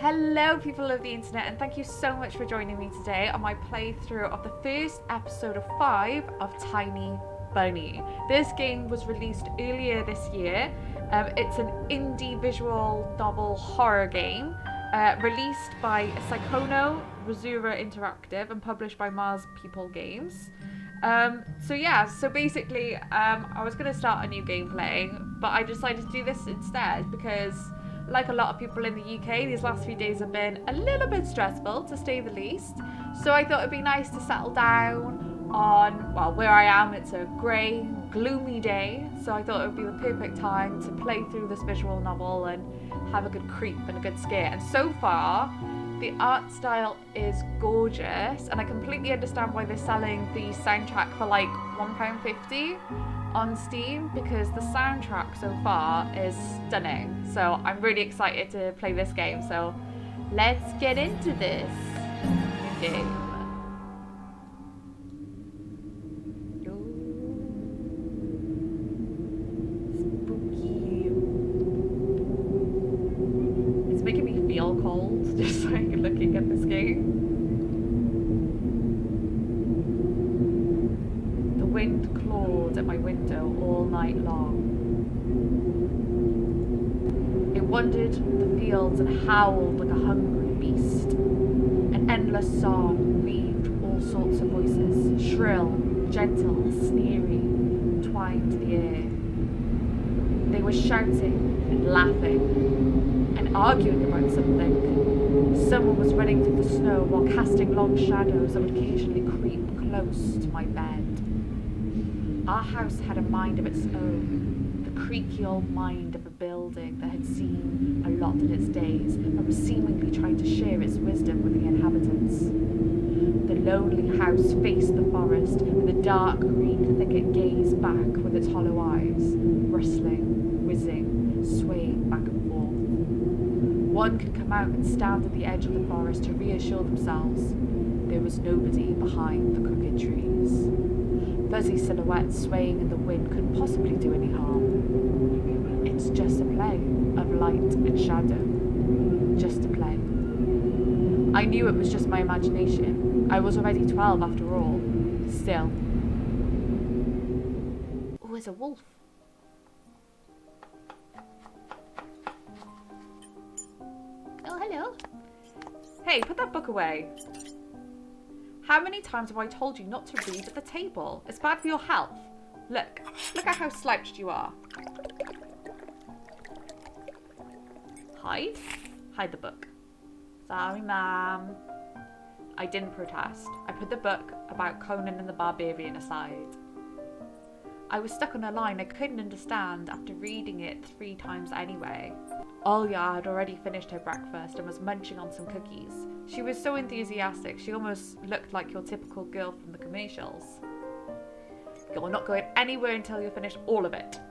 Hello people of the internet, and thank you so much for joining me today on my playthrough of the first episode of 5 of Tiny Bunny. This game was released earlier this year. It's an indie visual novel horror game released by Psychono Razura Interactive and published by Mars People Games. So basically I was going to start a new gameplay, but I decided to do this instead because like a lot of people in the UK, these last few days have been a little bit stressful, to say the least. So I thought it'd be nice to settle down on, well, where I am. It's a grey, gloomy day, so I thought it would be the perfect time to play through this visual novel and have a good creep and a good scare. And so far, the art style is gorgeous, and I completely understand why they're selling the soundtrack for like £1.50 on Steam, because the soundtrack so far is stunning. So I'm really excited to play this game. So let's get into this game. Spooky. It's making me feel cold just like looking at this game. The wind clawed at my window all night long. It wandered the fields and howled like a hungry beast. An endless song weaved all sorts of voices, shrill, gentle, sneery, twined the air. They were shouting and laughing and arguing about something. Someone was running through the snow while casting long shadows that would occasionally creep close to my bed. Our house had a mind of its own, the creaky old mind of a building that had seen a lot in its days and was seemingly trying to share its wisdom with the inhabitants. The lonely house faced the forest, and the dark green thicket gazed back with its hollow eyes, rustling, whizzing, swaying back and forth. One could come out and stand at the edge of the forest to reassure themselves there was nobody behind the crooked trees. Fuzzy silhouettes swaying in the wind couldn't possibly do any harm. It's just a play of light and shadow. Just a play. I knew it was just my imagination. I was already 12 after all. Still. Oh, there's a wolf. Oh, hello. Hey, put that book away. How many times have I told you not to read at the table? It's bad for your health. Look at how slouched you are. Hide the book. Sorry, ma'am. I didn't protest. I put the book about Conan and the Barbarian aside. I was stuck on a line I couldn't understand after reading it 3 times anyway. Olya had already finished her breakfast and was munching on some cookies. She was so enthusiastic, she almost looked like your typical girl from the commercials. You're not going anywhere until you've finished all of it.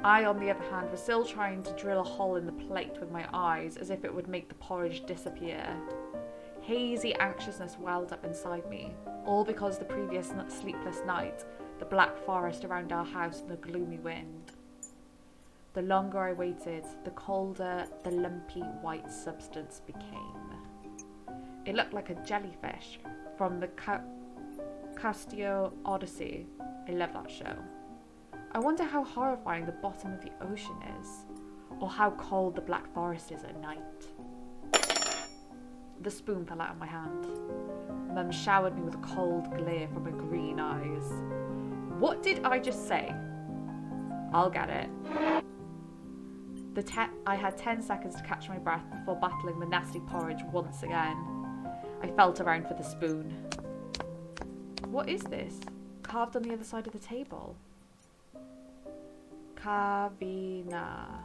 I, on the other hand, was still trying to drill a hole in the plate with my eyes as if it would make the porridge disappear. Hazy anxiousness welled up inside me, all because the previous sleepless night, the black forest around our house and the gloomy wind. The longer I waited, the colder the lumpy white substance became. It looked like a jellyfish from the Castio Odyssey. I love that show. I wonder how horrifying the bottom of the ocean is, or how cold the black forest is at night. The spoon fell out of my hand. Mum showered me with a cold glare from her green eyes. What did I just say? I'll get it. I had 10 seconds to catch my breath before battling the nasty porridge once again. I felt around for the spoon. What is this? Carved on the other side of the table. Kavina.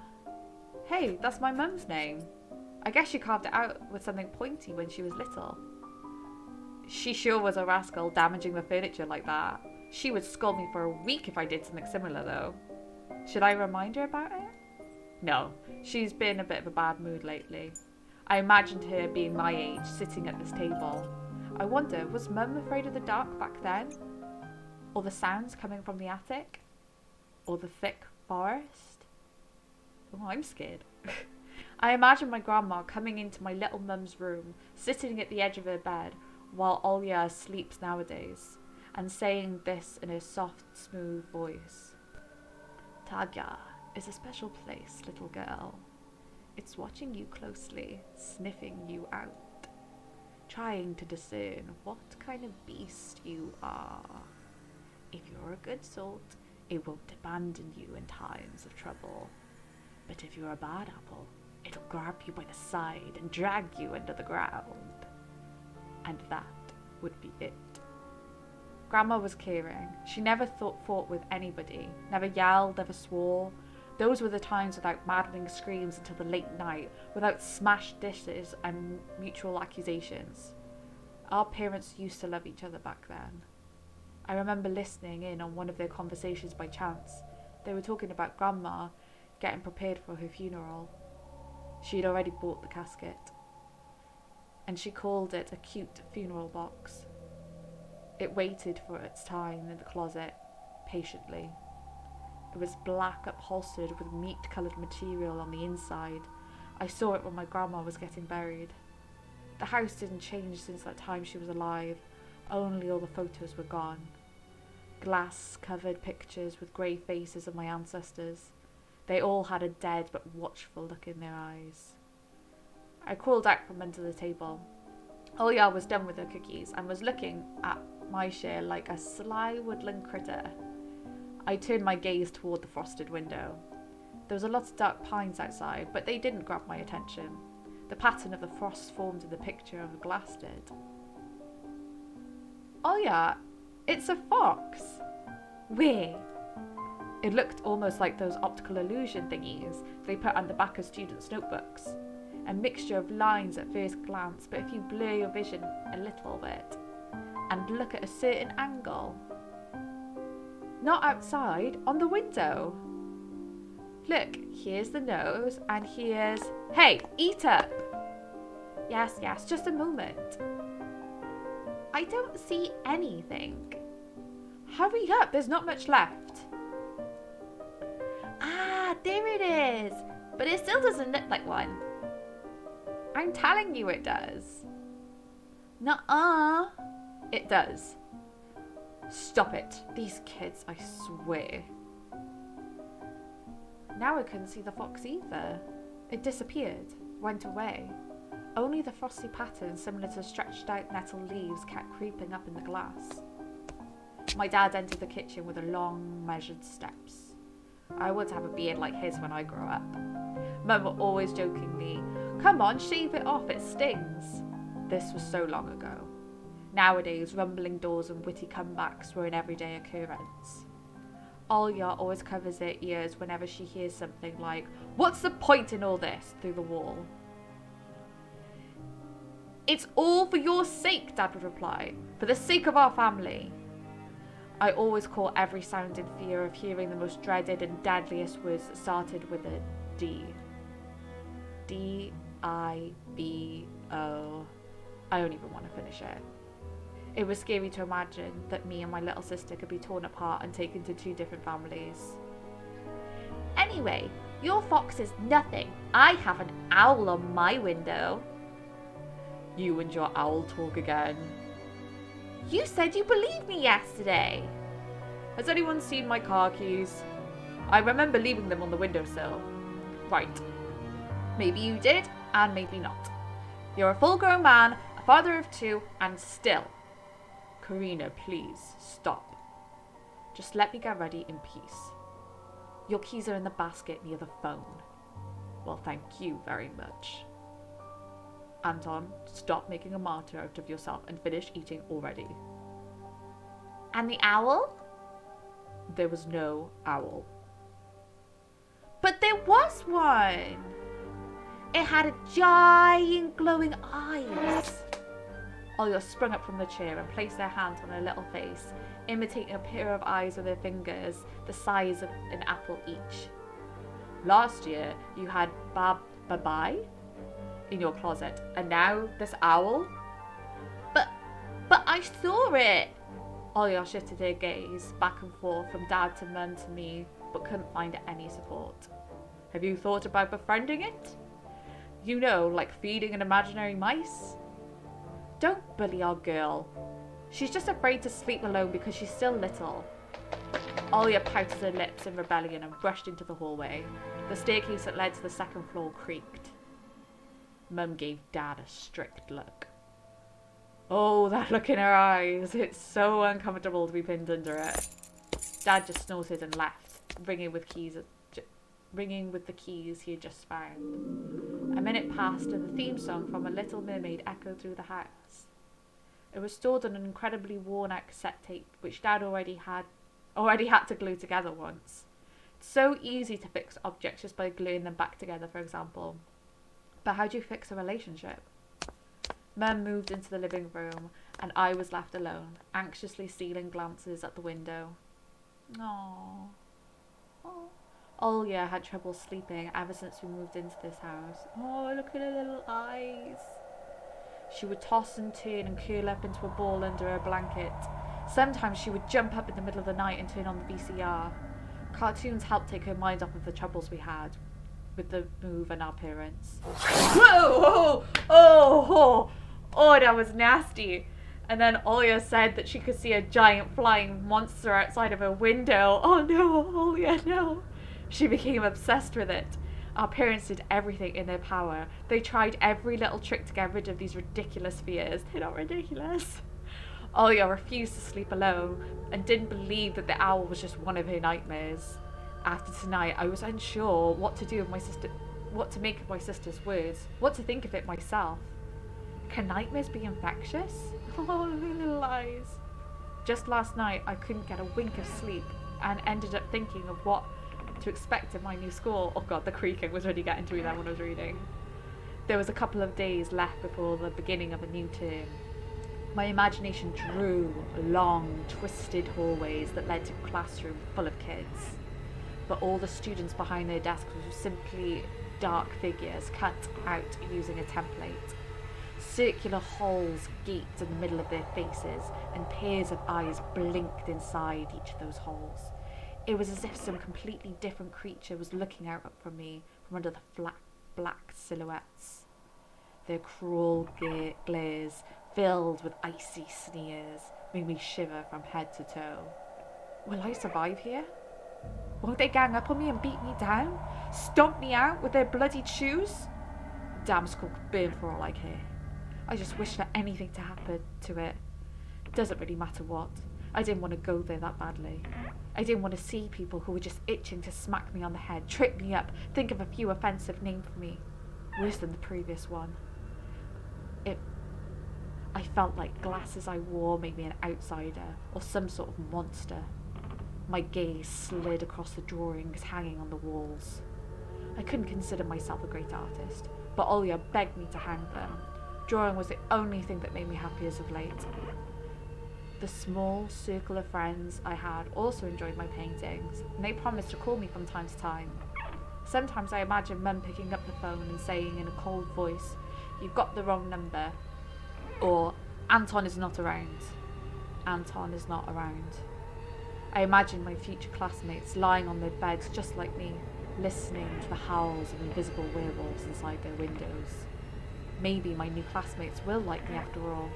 Hey, that's my mum's name. I guess she carved it out with something pointy when she was little. She sure was a rascal, damaging the furniture like that. She would scold me for a week if I did something similar though. Should I remind her about it? No, she's been a bit of a bad mood lately. I imagined her being my age, sitting at this table. I wonder, was Mum afraid of the dark back then? Or the sounds coming from the attic? Or the thick forest? Oh, I'm scared. I imagine my grandma coming into my little mum's room, sitting at the edge of her bed while Olya sleeps nowadays, and saying this in her soft, smooth voice. Tagya is a special place, little girl. It's watching you closely, sniffing you out, trying to discern what kind of beast you are. If you're a good sort, it won't abandon you in times of trouble. But if you're a bad apple, it'll grab you by the side and drag you under the ground. And that would be it. Grandma was caring. She never fought with anybody, never yelled, never swore. Those were the times without maddening screams until the late night, without smashed dishes and mutual accusations. Our parents used to love each other back then. I remember listening in on one of their conversations by chance. They were talking about Grandma getting prepared for her funeral. She'd already bought the casket, and she called it a cute funeral box. It waited for its time in the closet, patiently. It was black, upholstered with meat-coloured material on the inside. I saw it when my grandma was getting buried. The house didn't change since that time she was alive, only all the photos were gone. Glass-covered pictures with grey faces of my ancestors. They all had a dead but watchful look in their eyes. I crawled out from under the table. Olya was done with her cookies and was looking at my share like a sly woodland critter. I turned my gaze toward the frosted window. There was a lot of dark pines outside, but they didn't grab my attention. The pattern of the frost formed in the picture of a glass did. Olya, it's a fox. Where? It looked almost like those optical illusion thingies they put on the back of students' notebooks. A mixture of lines at first glance, but if you blur your vision a little bit and look at a certain angle. Not outside, on the window. Look, here's the nose, and here's... Hey, eat up! Yes, just a moment. I don't see anything. Hurry up, there's not much left. Ah, there it is. But it still doesn't look like one. I'm telling you it does. Nuh-uh. It does. Stop it. These kids, I swear. Now I couldn't see the fox either. It disappeared, went away. Only the frosty pattern, similar to stretched out nettle leaves, kept creeping up in the glass. My dad entered the kitchen with long, measured steps. I want to have a beard like his when I grow up. Mum would always jokingly, "Come on, shave it off, it stings." This was so long ago. Nowadays, rumbling doors and witty comebacks were an everyday occurrence. Olya always covers her ears whenever she hears something like, "What's the point in all this?" through the wall. "It's all for your sake," Dad would reply. "For the sake of our family." I always caught every sound in fear of hearing the most dreaded and deadliest words that started with a D. D-I-B-O. I don't even want to finish it. It was scary to imagine that me and my little sister could be torn apart and taken to two different families. "Anyway, your fox is nothing. I have an owl on my window." "You and your owl talk again." "You said you believed me yesterday." "Has anyone seen my car keys? I remember leaving them on the windowsill." "Right. Maybe you did, and maybe not. You're a full-grown man, a father of two, and still..." "Karina, please, stop. Just let me get ready in peace. Your keys are in the basket near the phone." "Well, thank you very much." "Anton, stop making a martyr out of yourself and finish eating already." "And the owl?" "There was no owl." "But there was one. It had a giant glowing eyes." Olya sprung up from the chair and placed her hands on her little face, imitating a pair of eyes with her fingers the size of an apple each. "Last year you had Babai in your closet, and now this owl?" But I saw it." Olya shifted her gaze back and forth from Dad to Mum to me, but couldn't find any support. "Have you thought about befriending it?" You know, like feeding an imaginary mice? Don't bully our girl. She's just afraid to sleep alone because she's still little. Olya pouted her lips in rebellion and rushed into the hallway. The staircase that led to the second floor creaked. Mum gave Dad a strict look. Oh, that look in her eyes. It's so uncomfortable to be pinned under it. Dad just snorted and left, ringing with the keys he had just found. A minute passed and the theme song from A Little Mermaid echoed through the house. It was stored on an incredibly worn-out cassette tape, which Dad already had to glue together once. It's so easy to fix objects just by gluing them back together, for example. But how do you fix a relationship? Mum moved into the living room, and I was left alone, anxiously stealing glances at the window. Aww. Oh. Olya had trouble sleeping ever since we moved into this house. Oh, look at her little eyes. She would toss and turn and curl up into a ball under her blanket. Sometimes she would jump up in the middle of the night and turn on the VCR. Cartoons helped take her mind off of the troubles we had with the move and our parents. Whoa! Oh, that was nasty. And then Olya said that she could see a giant flying monster outside of her window. Oh no, Olya, no. She became obsessed with it. Our parents did everything in their power. They tried every little trick to get rid of these ridiculous fears. They're not ridiculous. Olya refused to sleep alone and didn't believe that the owl was just one of her nightmares. After tonight, I was unsure what to do with my sister, what to make of my sister's words, what to think of it myself. Can nightmares be infectious? Oh, little eyes. Just last night, I couldn't get a wink of sleep and ended up thinking of what to expect in my new school. Oh god, the creaking was really getting to me there when I was reading. There was a couple of days left before the beginning of a new term. My imagination drew long, twisted hallways that led to a classroom full of kids. But all the students behind their desks were simply dark figures cut out using a template. Circular holes gaped in the middle of their faces, and pairs of eyes blinked inside each of those holes. It was as if some completely different creature was looking out from me from under the flat black silhouettes. Their cruel glares, filled with icy sneers, made me shiver from head to toe. Will I survive here? Won't they gang up on me and beat me down? Stomp me out with their bloodied shoes? Damn school could burn for all I care. I just wish for anything to happen to it. Doesn't really matter what. I didn't want to go there that badly. I didn't want to see people who were just itching to smack me on the head, trip me up, think of a few offensive names for me. Worse than the previous one. I felt like glasses I wore made me an outsider, or some sort of monster. My gaze slid across the drawings hanging on the walls. I couldn't consider myself a great artist, but Olya begged me to hang them. Drawing was the only thing that made me happy as of late. The small circle of friends I had also enjoyed my paintings, and they promised to call me from time to time. Sometimes I imagine Mum picking up the phone and saying in a cold voice, "You've got the wrong number," or "Anton is not around." Anton is not around. I imagine my future classmates lying on their beds just like me, listening to the howls of invisible werewolves inside their windows. Maybe my new classmates will like me after all.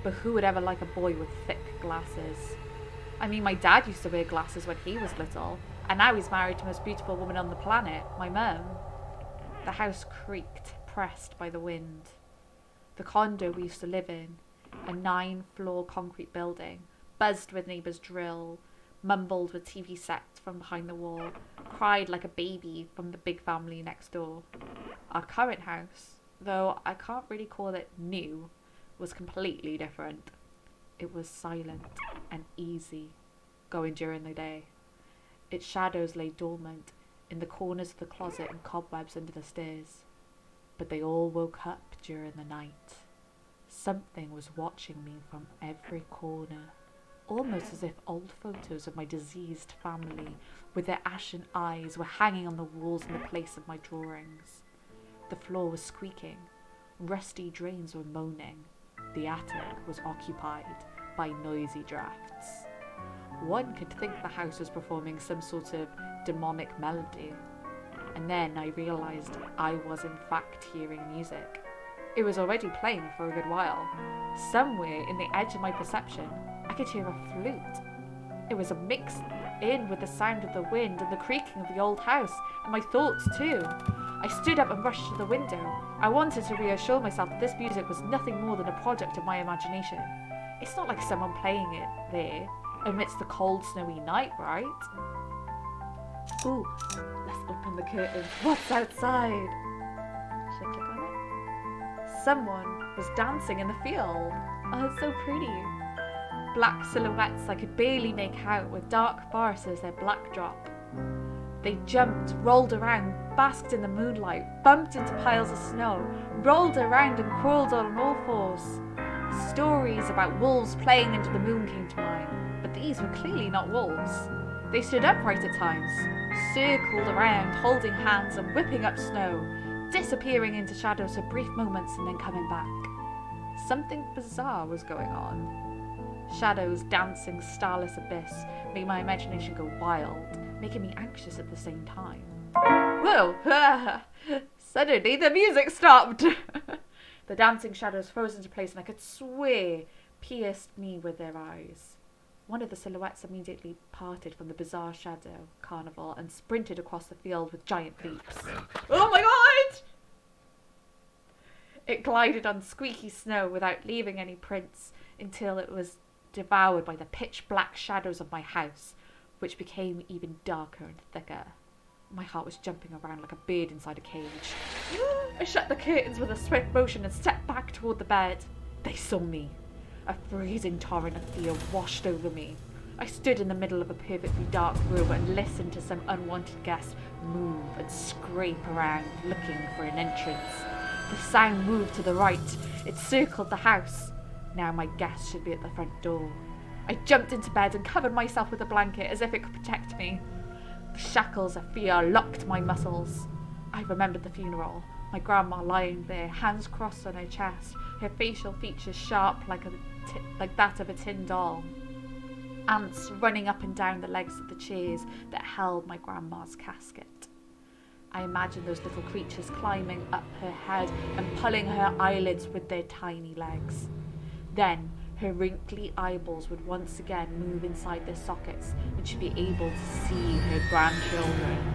But who would ever like a boy with thick glasses? I mean, my dad used to wear glasses when he was little, and now he's married to the most beautiful woman on the planet, my mum. The house creaked, pressed by the wind. The condo we used to live in, a 9-floor concrete building, buzzed with neighbours' drill, mumbled with TV sets from behind the wall, cried like a baby from the big family next door. Our current house, though I can't really call it new, was completely different. It was silent and easy going during the day. Its shadows lay dormant in the corners of the closet and cobwebs under the stairs. But they all woke up during the night. Something was watching me from every corner, almost as if old photos of my diseased family with their ashen eyes were hanging on the walls in the place of my drawings. The floor was squeaking. Rusty drains were moaning. The attic was occupied by noisy drafts. One could think the house was performing some sort of demonic melody. And then I realised I was in fact hearing music. It was already playing for a good while. Somewhere in the edge of my perception, I could hear a flute. It was a mix in with the sound of the wind and the creaking of the old house, and my thoughts too. I stood up and rushed to the window. I wanted to reassure myself that this music was nothing more than a product of my imagination. It's not like someone playing it there amidst the cold, snowy night, right? Ooh, let's open the curtains. What's outside? Should I click on it? Someone was dancing in the field. Oh, it's so pretty. Black silhouettes I could barely make out with dark forests as their black drop. They jumped, rolled around, basked in the moonlight, bumped into piles of snow, rolled around and crawled on all fours. Stories about wolves playing under the moon came to mind, but these were clearly not wolves. They stood upright at times, circled around, holding hands and whipping up snow, disappearing into shadows for brief moments and then coming back. Something bizarre was going on. Shadows dancing starless abyss made my imagination go wild, making me anxious at the same time. Whoa! Suddenly the music stopped! The dancing shadows froze into place and I could swear pierced me with their eyes. One of the silhouettes immediately parted from the bizarre shadow carnival and sprinted across the field with giant leaps. Oh my god! It glided on squeaky snow without leaving any prints until it was devoured by the pitch black shadows of my house, which became even darker and thicker. My heart was jumping around like a bird inside a cage. I shut the curtains with a swift motion and stepped back toward the bed. They saw me. A freezing torrent of fear washed over me. I stood in the middle of a perfectly dark room and listened to some unwanted guest move and scrape around, looking for an entrance. The sound moved to the right. It circled the house. Now my guest should be at the front door. I jumped into bed and covered myself with a blanket as if it could protect me. The shackles of fear locked my muscles. I remembered the funeral. My grandma lying there, hands crossed on her chest, her facial features sharp like that of a tin doll. Ants running up and down the legs of the chairs that held my grandma's casket. I imagined those little creatures climbing up her head and pulling her eyelids with their tiny legs. Then her wrinkly eyeballs would once again move inside their sockets and she'd be able to see her grandchildren.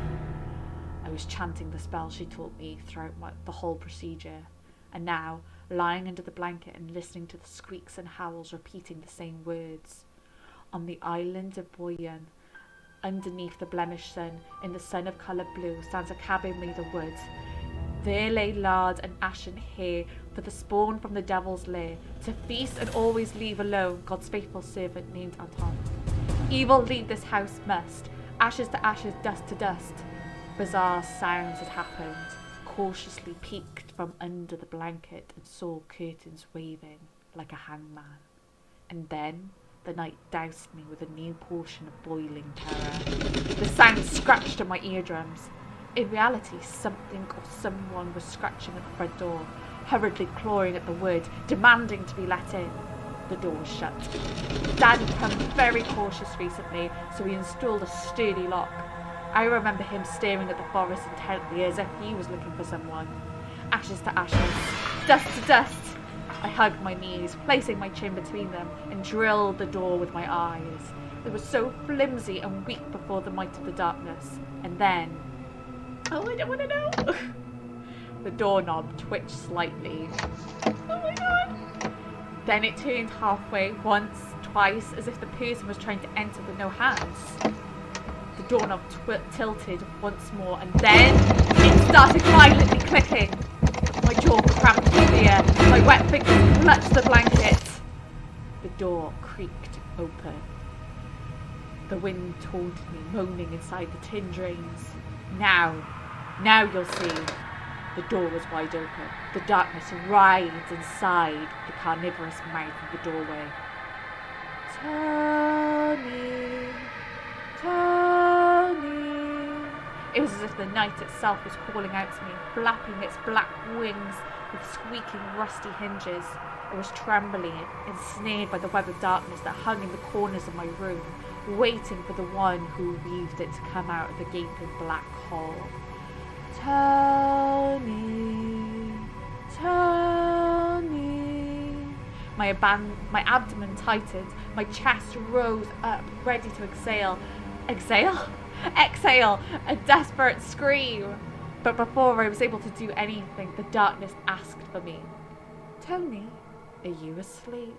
I was chanting the spell she taught me throughout the whole procedure, and now, lying under the blanket and listening to the squeaks and howls repeating the same words. On the island of Boyan, underneath the blemished sun, in the sun of colour blue, stands a cabin made of wood. There lay lard and ashen hair for the spawn from the devil's lair, to feast and always leave alone God's faithful servant named Anton. Evil leave this house must, ashes to ashes, dust to dust. Bizarre sounds had happened. Cautiously peeked from under the blanket and saw curtains waving like a hangman. And then the night doused me with a new portion of boiling terror. The sound scratched at my eardrums. In reality, something or someone was scratching at the front door, hurriedly clawing at the wood, demanding to be let in. The door was shut. Dad had become very cautious recently, so he installed a sturdy lock. I remember him staring at the forest intently as if he was looking for someone. Ashes to ashes, dust to dust. I hugged my knees, placing my chin between them, and drilled the door with my eyes. It was so flimsy and weak before the might of the darkness. And then... oh, I don't want to know. The doorknob twitched slightly. Oh my god. Then it turned halfway, once, twice, as if the person was trying to enter with no hands. The doorknob tilted once more, and then it started violently clicking. My jaw cramped with fear. My wet fingers clutched the blanket. The door creaked open. The wind taunted me, moaning inside the tin drains. Now you'll see. The door was wide open. The darkness writhed inside the carnivorous mouth of the doorway. Tony, Tony. It was as if the night itself was calling out to me, flapping its black wings with squeaking rusty hinges. I was trembling, ensnared by the web of darkness that hung in the corners of my room, waiting for the one who weaved it to come out of the gaping black hole. Tony, Tony. My abdomen tightened, my chest rose up, ready to exhale. Exhale a desperate scream. But before I was able to do anything, the darkness asked for me. Tony, are you asleep?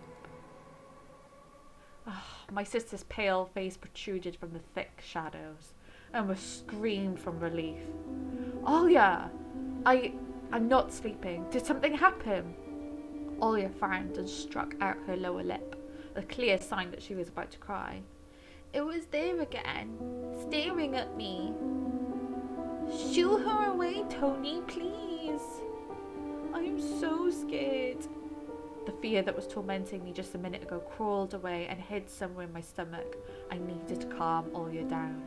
Oh, my sister's pale face protruded from the thick shadows and was screamed from relief. Olya, I'm not sleeping. Did something happen? Olya frowned and struck out her lower lip, a clear sign that she was about to cry. It was there again, staring at me. Shoo her away, Tony, please. I'm so scared. The fear that was tormenting me just a minute ago crawled away and hid somewhere in my stomach. I needed to calm Olya down.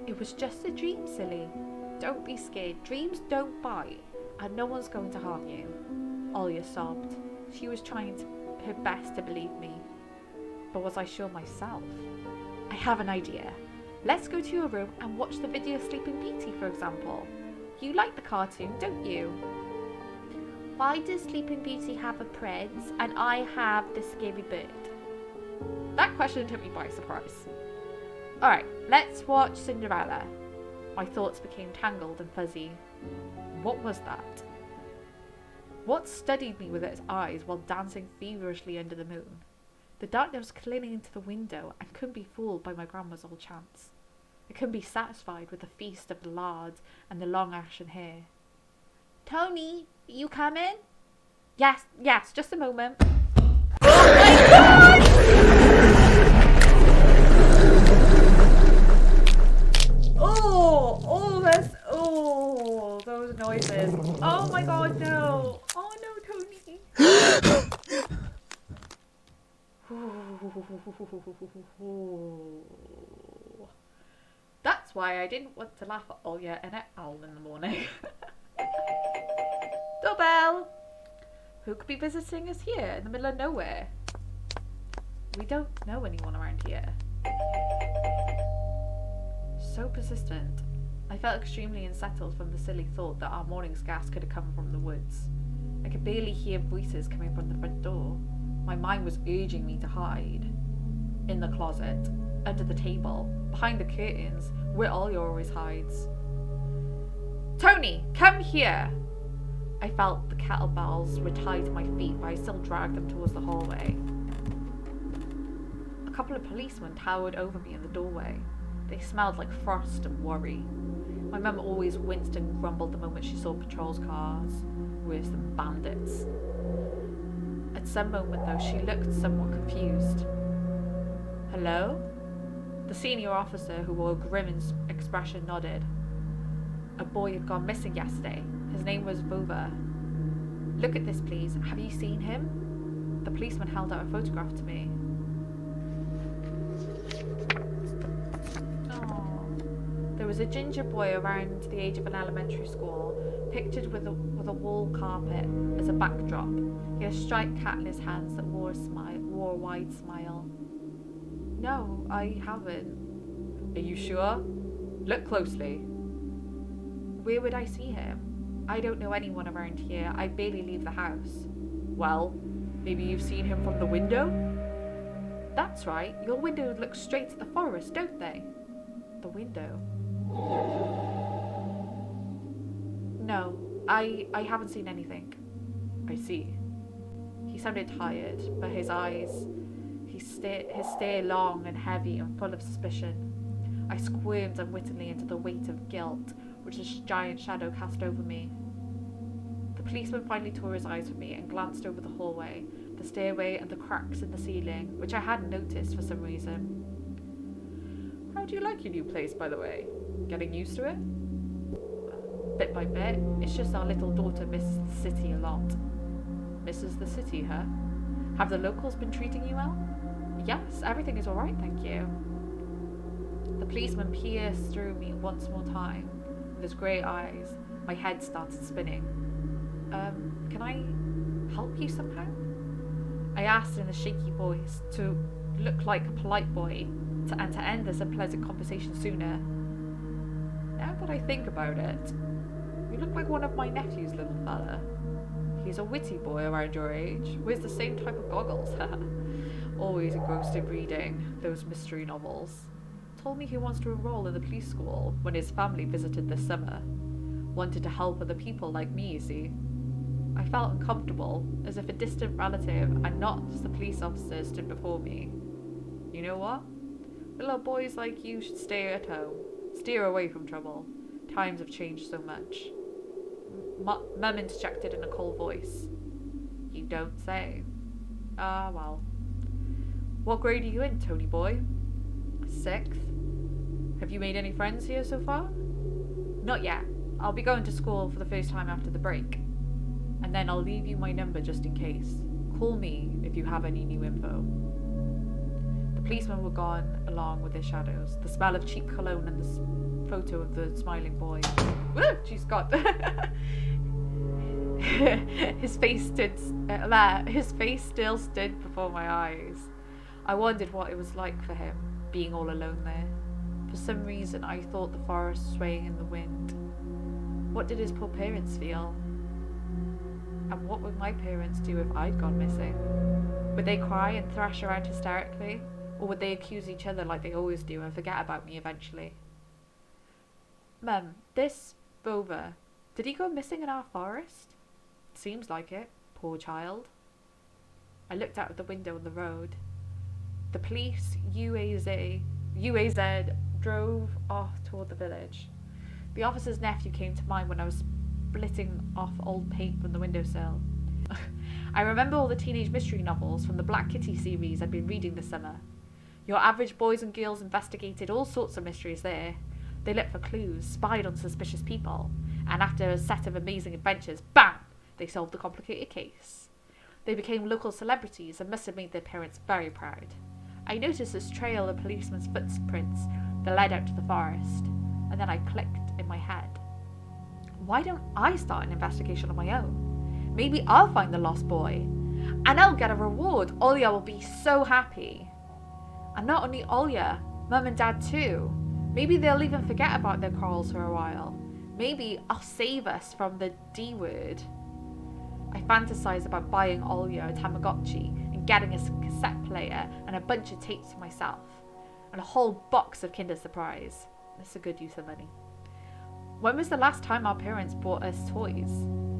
It was just a dream, silly. Don't be scared. Dreams don't bite, and no one's going to harm you. Olya sobbed. She was trying her best to believe me. But was I sure myself? I have an idea. Let's go to your room and watch the video Sleeping Beauty, for example. You like the cartoon, don't you? Why does Sleeping Beauty have a prince and I have the scary bird? That question took me by surprise. Alright, let's watch Cinderella. My thoughts became tangled and fuzzy. What was that? What studied me with its eyes while dancing feverishly under the moon? The darkness was clinging into the window and couldn't be fooled by my grandma's old chants. I couldn't be satisfied with the feast of the lards and the long ashen hair. Tony, you coming? Yes, just a moment. Oh my god! Those noises. Oh my god, no. Oh no, Tony. That's why I didn't want to laugh at Olya and at Owl in the morning. Doorbell! Who could be visiting us here in the middle of nowhere? We don't know anyone around here. So persistent. I felt extremely unsettled from the silly thought that our morning's gas could have come from the woods. I could barely hear voices coming from the front door. My mind was urging me to hide. In the closet, under the table, behind the curtains, where Olya always hides. Tony, come here! I felt the kettlebells were tied to my feet, but I still dragged them towards the hallway. A couple of policemen towered over me in the doorway. They smelled like frost and worry. My mum always winced and grumbled the moment she saw patrol cars. Worse than bandits. At some moment, though, she looked somewhat confused. Hello? The senior officer, who wore a grim expression, nodded. A boy had gone missing yesterday. His name was Vova. Look at this, please. Have you seen him? The policeman held out a photograph to me. There was a ginger boy around the age of an elementary school, pictured with a wall carpet as a backdrop. He had a striped cat in his hands that wore a wide smile. No, I haven't. Are you sure? Look closely. Where would I see him? I don't know anyone around here. I barely leave the house. Well, maybe you've seen him from the window? That's right. Your windows look straight at the forest, don't they? The window? No, I haven't seen anything. I see. He sounded tired, but his stare long and heavy and full of suspicion. I squirmed unwittingly into the weight of guilt which this giant shadow cast over me. The policeman finally tore his eyes from me and glanced over the hallway, the stairway and the cracks in the ceiling, which I hadn't noticed for some reason. How do you like your new place, by the way? Getting used to it? Bit by bit. It's just our little daughter misses the city a lot. Misses the city, huh? Have the locals been treating you well? Yes, everything is alright, thank you. The policeman pierced through me once more time. With his grey eyes, my head started spinning. Can I help you somehow? I asked in a shaky voice to look like a polite boy and to end this unpleasant conversation sooner. Now that I think about it, you look like one of my nephew's little fella. He's a witty boy around your age, wears the same type of goggles. Always engrossed in reading those mystery novels. Told me he wants to enroll in the police school when his family visited this summer. Wanted to help other people like me, you see. I felt uncomfortable, as if a distant relative and not just the police officer stood before me. You know what? Little boys like you should stay at home. Steer away from trouble. Times have changed so much. Mum interjected in a cold voice. You don't say. Ah, well. What grade are you in, Tony boy? 6th. Have you made any friends here so far? Not yet. I'll be going to school for the first time after the break. And then I'll leave you my number just in case. Call me if you have any new info. The policemen were gone along with their shadows. The smell of cheap cologne and the photo of the smiling boy. Woo! Jeez, God. His face still stood before my eyes. I wondered what it was like for him, being all alone there. For some reason, I thought the forest swaying in the wind. What did his poor parents feel? And what would my parents do if I'd gone missing? Would they cry and thrash around hysterically? Or would they accuse each other like they always do and forget about me eventually? Mum, this Rover, did he go missing in our forest? Seems like it, poor child. I looked out of the window on the road. The police UAZ drove off toward the village. The officer's nephew came to mind when I was splitting off old paint from the windowsill. I remember all the teenage mystery novels from the Black Kitty series I'd been reading this summer. Your average boys and girls investigated all sorts of mysteries there. They looked for clues, spied on suspicious people, and after a set of amazing adventures, bam! They solved the complicated case. They became local celebrities and must have made their parents very proud. I noticed this trail of policemen's footprints that led out to the forest, and then I clicked in my head. Why don't I start an investigation on my own? Maybe I'll find the lost boy, and I'll get a reward. Olya will be so happy. And not only Olya, Mum and Dad too. Maybe they'll even forget about their quarrels for a while. Maybe I'll save us from the D word. I fantasized about buying Olya a Tamagotchi and getting a cassette player and a bunch of tapes for myself. And a whole box of Kinder Surprise. That's a good use of money. When was the last time our parents bought us toys?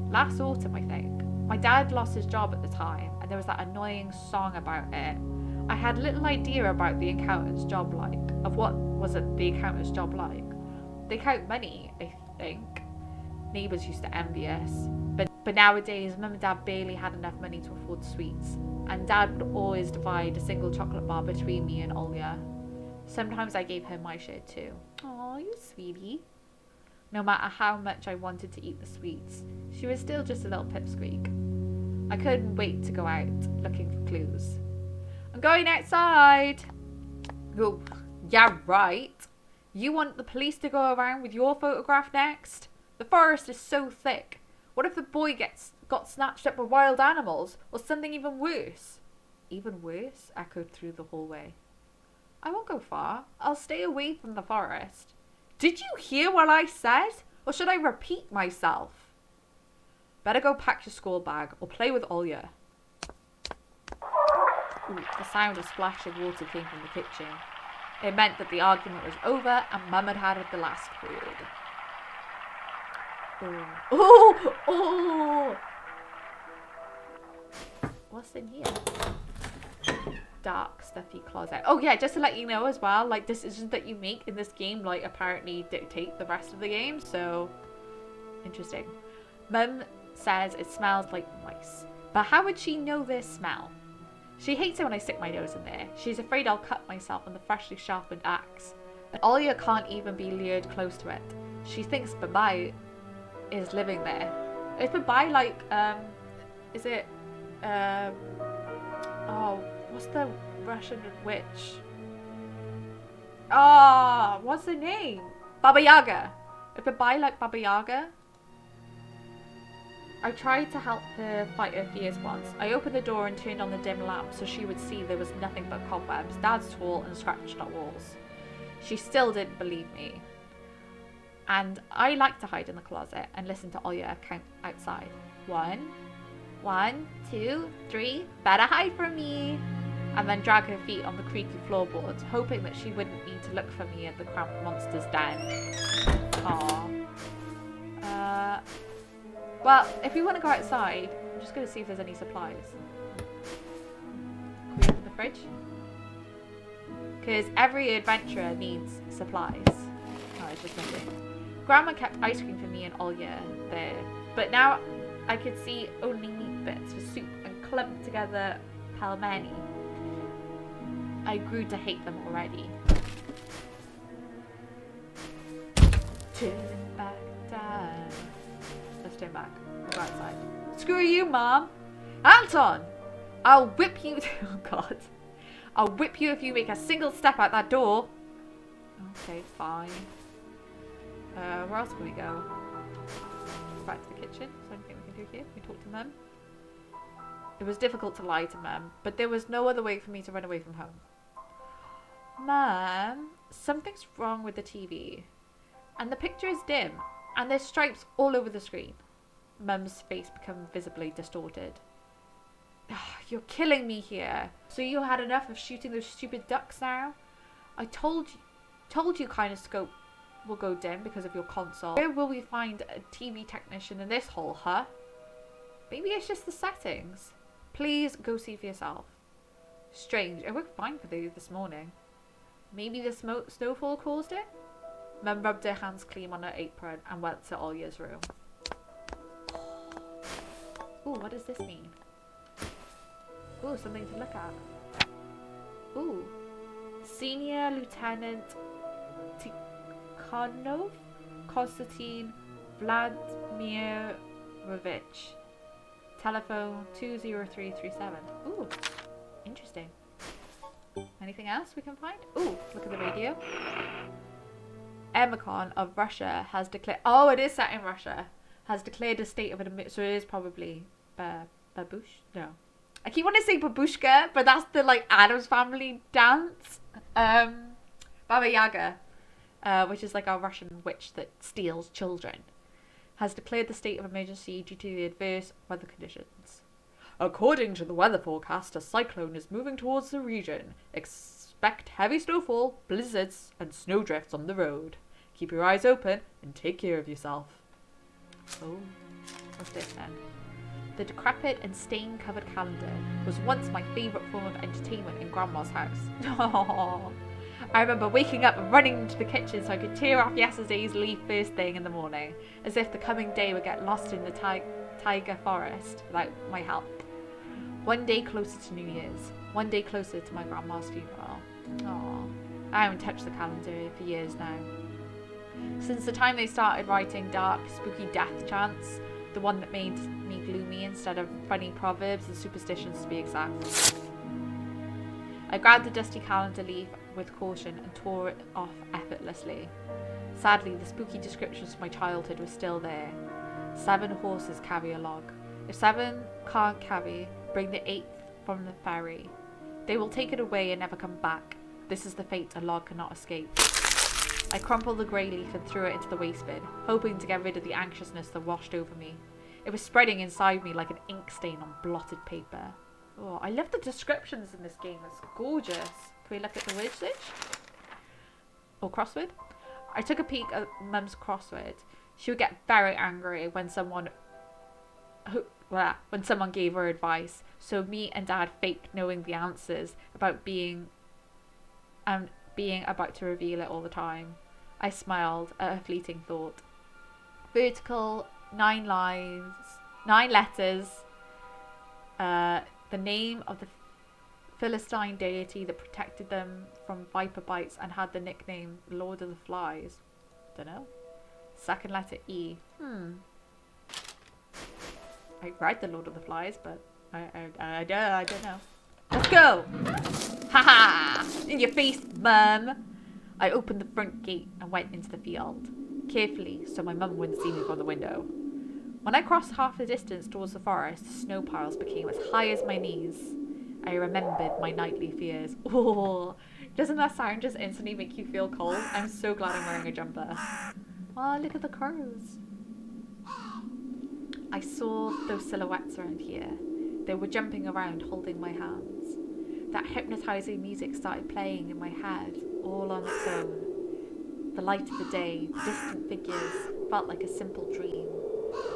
Last autumn, I think. My dad lost his job at the time, and there was that annoying song about it. I had little idea about the accountant's job like, of what was it the accountant's job like. They count money, I think. Neighbours used to envy us. But nowadays, Mum and Dad barely had enough money to afford sweets, and Dad would always divide a single chocolate bar between me and Olya. Sometimes I gave her my share too. Aw, you sweetie. No matter how much I wanted to eat the sweets, she was still just a little pipsqueak. I couldn't wait to go out looking for clues. I'm going outside! Oh, yeah, right. You want the police to go around with your photograph next? The forest is so thick. What if the boy got snatched up by wild animals, or something even worse? Even worse? Echoed through the hallway. I won't go far. I'll stay away from the forest. Did you hear what I said? Or should I repeat myself? Better go pack your school bag or play with Olya. Ooh, the sound of splashing water came from the kitchen. It meant that the argument was over and Mum had had the last word. Oh! Oh! What's in here? Dark, stuffy closet. Oh yeah, just to let you know as well, like, decisions that you make in this game, like, apparently dictate the rest of the game, so interesting. Mum says it smells like mice, but how would she know this smell? She hates it when I stick my nose in there. She's afraid I'll cut myself on the freshly sharpened axe. And Olya can't even be lured close to it. She thinks Babai is living there. Is Babai like, is it, oh, what's the Russian witch? Oh, what's the name? Baba Yaga. Is Babai like Baba Yaga? I tried to help her fight her fears once. I opened the door and turned on the dim lamp so she would see there was nothing but cobwebs, Dad's tall and scratched up walls. She still didn't believe me. And I like to hide in the closet and listen to Olya count outside. 1, 1, 2, 3, better hide from me. And then drag her feet on the creaky floorboards, hoping that she wouldn't need to look for me at the cramped monster's den. Aww. Well, if we want to go outside, I'm just going to see if there's any supplies. Can we open the fridge? Because every adventurer needs supplies. Oh, it's just nothing. Grandma kept ice cream for me and Olya there, but now I could see only meat bits for soup and clumped together pelmeni. I grew to hate them already. Turn back down. Let's turn back. We'll go outside. Screw you, Mom! Anton! I'll whip you. Oh, God. I'll whip you if you make a single step out that door. Okay, fine. Where else can we go? Back to the kitchen. Is there anything we can do here? We talk to Mum. It was difficult to lie to Mum, but there was no other way for me to run away from home. Mum, something's wrong with the TV. And the picture is dim, and there's stripes all over the screen. Mum's face became visibly distorted. You're killing me here. So you had enough of shooting those stupid ducks now? I told you Kinescope will go dim because of your console. Where will we find a TV technician in this hole, huh? Maybe it's just the settings. Please go see for yourself. Strange, it worked fine for you this morning. Maybe the snowfall caused it? Mum rubbed her hands clean on her apron and went to Olya's room. Ooh, what does this mean? Ooh, something to look at. Ooh. Senior Lieutenant Tikhonov Konstantin Vladimirovich. Telephone 20337. Ooh, interesting. Anything else we can find? Ooh, look at the radio. Ermakon of Russia has declared... Oh, it is set in Russia. Has declared a state of an... So it is probably... Babush? No. I keep wanting to say babushka, but that's the, like, Addams Family dance. Baba Yaga, which is like our Russian witch that steals children, has declared the state of emergency due to the adverse weather conditions. According to the weather forecast, a cyclone is moving towards the region. Expect heavy snowfall, blizzards, and snowdrifts on the road. Keep your eyes open and take care of yourself. Oh, what's this then? The decrepit and stain-covered calendar was once my favourite form of entertainment in Grandma's house. Oh, I remember waking up and running into the kitchen so I could tear off yesterday's leaf first thing in the morning, as if the coming day would get lost in the taiga forest without my help. One day closer to New Year's, one day closer to my grandma's funeral. Oh, I haven't touched the calendar for years now. Since the time they started writing dark, spooky death chants, the one that made me gloomy instead of funny proverbs and superstitions to be exact. I grabbed the dusty calendar leaf with caution and tore it off effortlessly. Sadly, the spooky descriptions of my childhood were still there. 7 horses carry a log. If 7 can't carry, bring the 8th from the ferry. They will take it away and never come back. This is the fate a log cannot escape. I crumpled the grey leaf and threw it into the waste bin, hoping to get rid of the anxiousness that washed over me. It was spreading inside me like an ink stain on blotted paper. Oh, I love the descriptions in this game. It's gorgeous. Can we look at the word search? Or crossword? I took a peek at Mum's crossword. She would get very angry when someone gave her advice. So me and Dad faked knowing the answers about being about to reveal it all the time. I smiled at a fleeting thought. Vertical, 9 lines, 9 letters. The name of the Philistine deity that protected them from viper bites and had the nickname Lord of the Flies. Dunno. Second letter E. I read the Lord of the Flies, but I don't know. Let's go! Haha! In your face, Mum! I opened the front gate and went into the field, carefully so my mum wouldn't see me from the window. When I crossed half the distance towards the forest, snow piles became as high as my knees. I remembered my nightly fears. Oh, doesn't that sound just instantly make you feel cold? I'm so glad I'm wearing a jumper. Oh, look at the crows. I saw those silhouettes around here. They were jumping around, holding my hands. That hypnotizing music started playing in my head, all on its own. The light of the day, the distant figures, felt like a simple dream.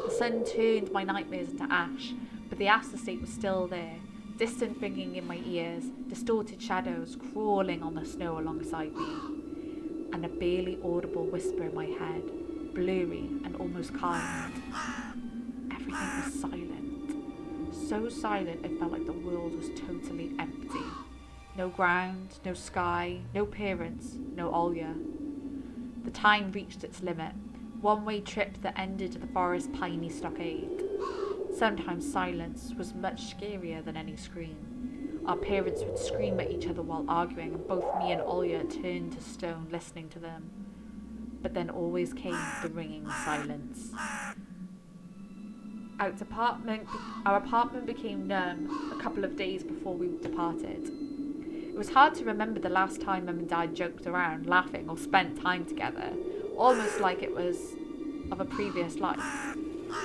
The sun turned my nightmares into ash, but the afterstate was still there, distant ringing in my ears, distorted shadows crawling on the snow alongside me, and a barely audible whisper in my head, blurry and almost kind. Everything was silent. So silent it felt like the world was totally empty. No ground, no sky, no parents, no Olya. The time reached its limit. One-way trip that ended at the forest piney stockade. Sometimes silence was much scarier than any scream. Our parents would scream at each other while arguing, and both me and Olya turned to stone listening to them. But then always came the ringing silence. Our apartment became numb a couple of days before we departed. It was hard to remember the last time Mum and Dad joked around, laughing, or spent time together, almost like it was of a previous life.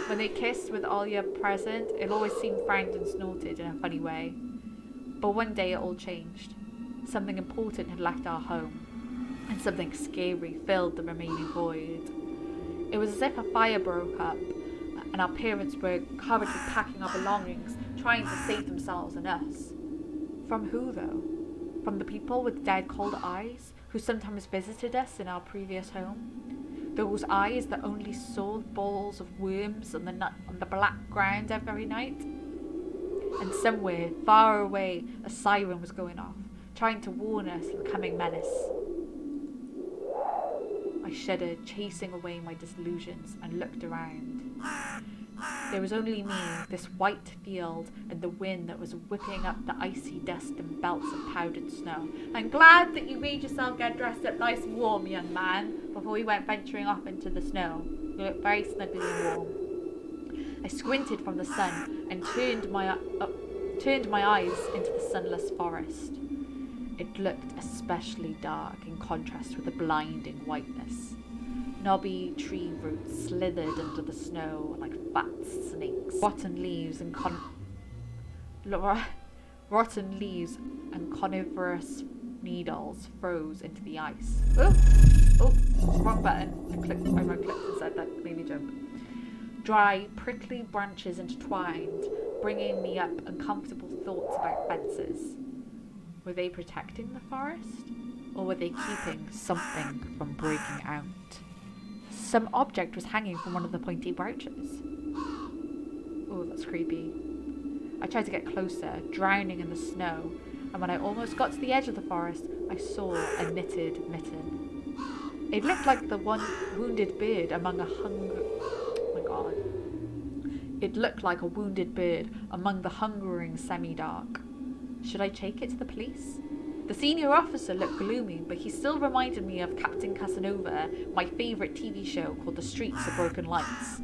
When they kissed with Olya present, it always seemed frowned and snorted in a funny way. But one day it all changed. Something important had left our home, and something scary filled the remaining void. It was as if a fire broke up, and our parents were hurriedly packing our belongings, trying to save themselves and us. From who, though? From the people with dead cold eyes who sometimes visited us in our previous home? Those eyes that only saw balls of worms on the black ground every night? And somewhere, far away, a siren was going off, trying to warn us of the coming menace. I shuddered, chasing away my disillusions, and looked around. There was only me, this white field, and the wind that was whipping up the icy dust and belts of powdered snow. I'm glad that you made yourself get dressed up nice and warm, young man, before we went venturing off into the snow. You look very snuggly and warm. I squinted from the sun and turned my eyes into the sunless forest. It looked especially dark in contrast with the blinding whiteness. Knobby tree roots slithered under the snow like fat snakes. Rotten leaves and coniferous needles froze into the ice. Oh, wrong button. I right-clicked inside that made me jump. Dry, prickly branches intertwined, bringing me up uncomfortable thoughts about fences. Were they protecting the forest? Or were they keeping something from breaking out? Some object was hanging from one of the pointy branches. Oh, that's creepy. I tried to get closer, drowning in the snow, and when I almost got to the edge of the forest, I saw a knitted mitten. It looked like the one wounded bird among a It looked like a wounded bird among the hungering semi-dark. Should I take it to the police? The senior officer looked gloomy, but he still reminded me of Captain Casanova, my favourite TV show called The Streets of Broken Lights.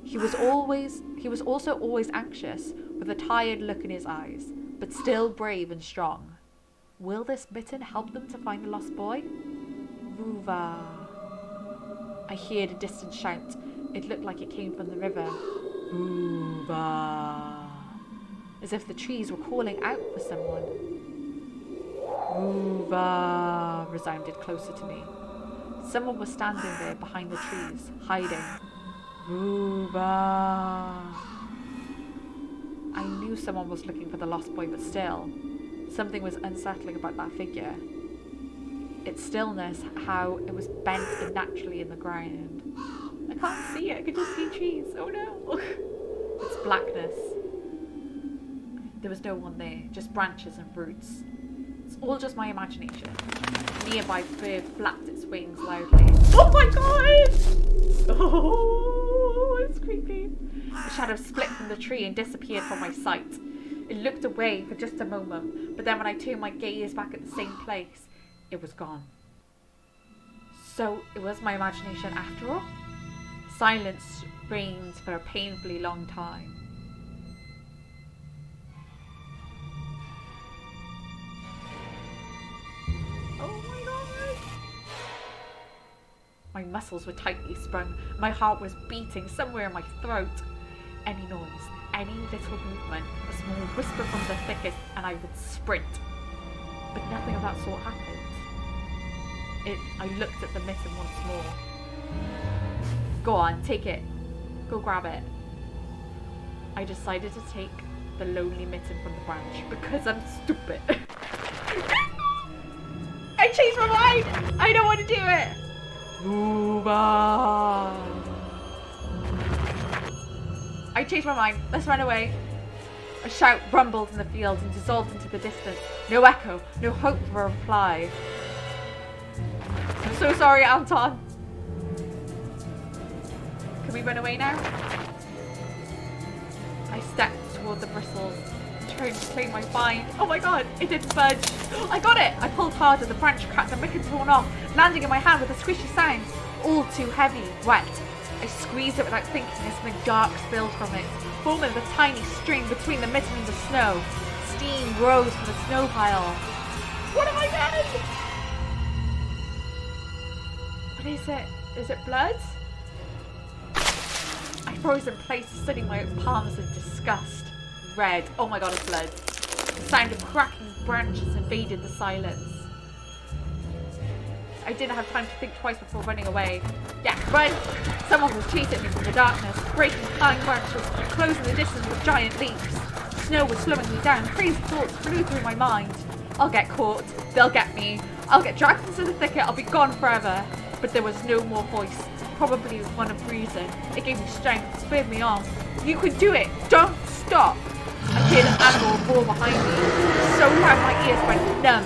He was also always anxious, with a tired look in his eyes, but still brave and strong. Will this mitten help them to find the lost boy? Vuva. I heard a distant shout. It looked like it came from the river. Vuva. As if the trees were calling out for someone. Vuva resounded closer to me. Someone was standing there behind the trees, hiding. Vuva. I knew someone was looking for the lost boy, but still, something was unsettling about that figure. Its stillness, how it was bent unnaturally in the ground. I can't see it, I can just see trees. Oh no! It's blackness. There was no one there, just branches and roots. It's all just my imagination. A nearby bird flapped its wings loudly. Oh my god! Oh, it's creepy. The shadow split from the tree and disappeared from my sight. It looked away for just a moment, but then when I turned my gaze back at the same place, it was gone. So it was my imagination after all? Silence reigned for a painfully long time. Oh my god! My muscles were tightly sprung. My heart was beating somewhere in my throat. Any noise, any little movement, a small whisper from the thicket, and I would sprint. But nothing of that sort happened. I looked at the mitten once more. Go on, take it. Go grab it. I decided to take the lonely mitten from the branch because I'm stupid. I changed my mind! I don't want to do it! Move on! I changed my mind. Let's run away. A shout rumbled in the field and dissolved into the distance. No echo, no hope for a reply. I'm so sorry, Anton. Can we run away now? I stepped toward the bristles, trying to claim my find. Oh my god, it didn't budge. I got it! I pulled hard and the branch cracked and rickety torn off, landing in my hand with a squishy sound. All too heavy, wet. I squeezed it without thinking as something dark spilled from it, forming a tiny string between the mitten and the snow. Steam rose from the snow pile. What have I done? What is it? Is it blood? I froze in place, studying my palms in disgust. Red. Oh my god, it's blood. The sound of cracking branches invaded the silence. I didn't have time to think twice before running away. Yeah, run! Someone was chasing me from the darkness, breaking pine branches, closing the distance with giant leaps. Snow was slowing me down. Crazy thoughts flew through my mind. I'll get caught. They'll get me. I'll get dragged into the thicket. I'll be gone forever. But there was no more voice. Probably one of reason. It gave me strength, spurred me on. You can do it! Don't stop! I heard an animal roar behind me. So loud my ears went numb.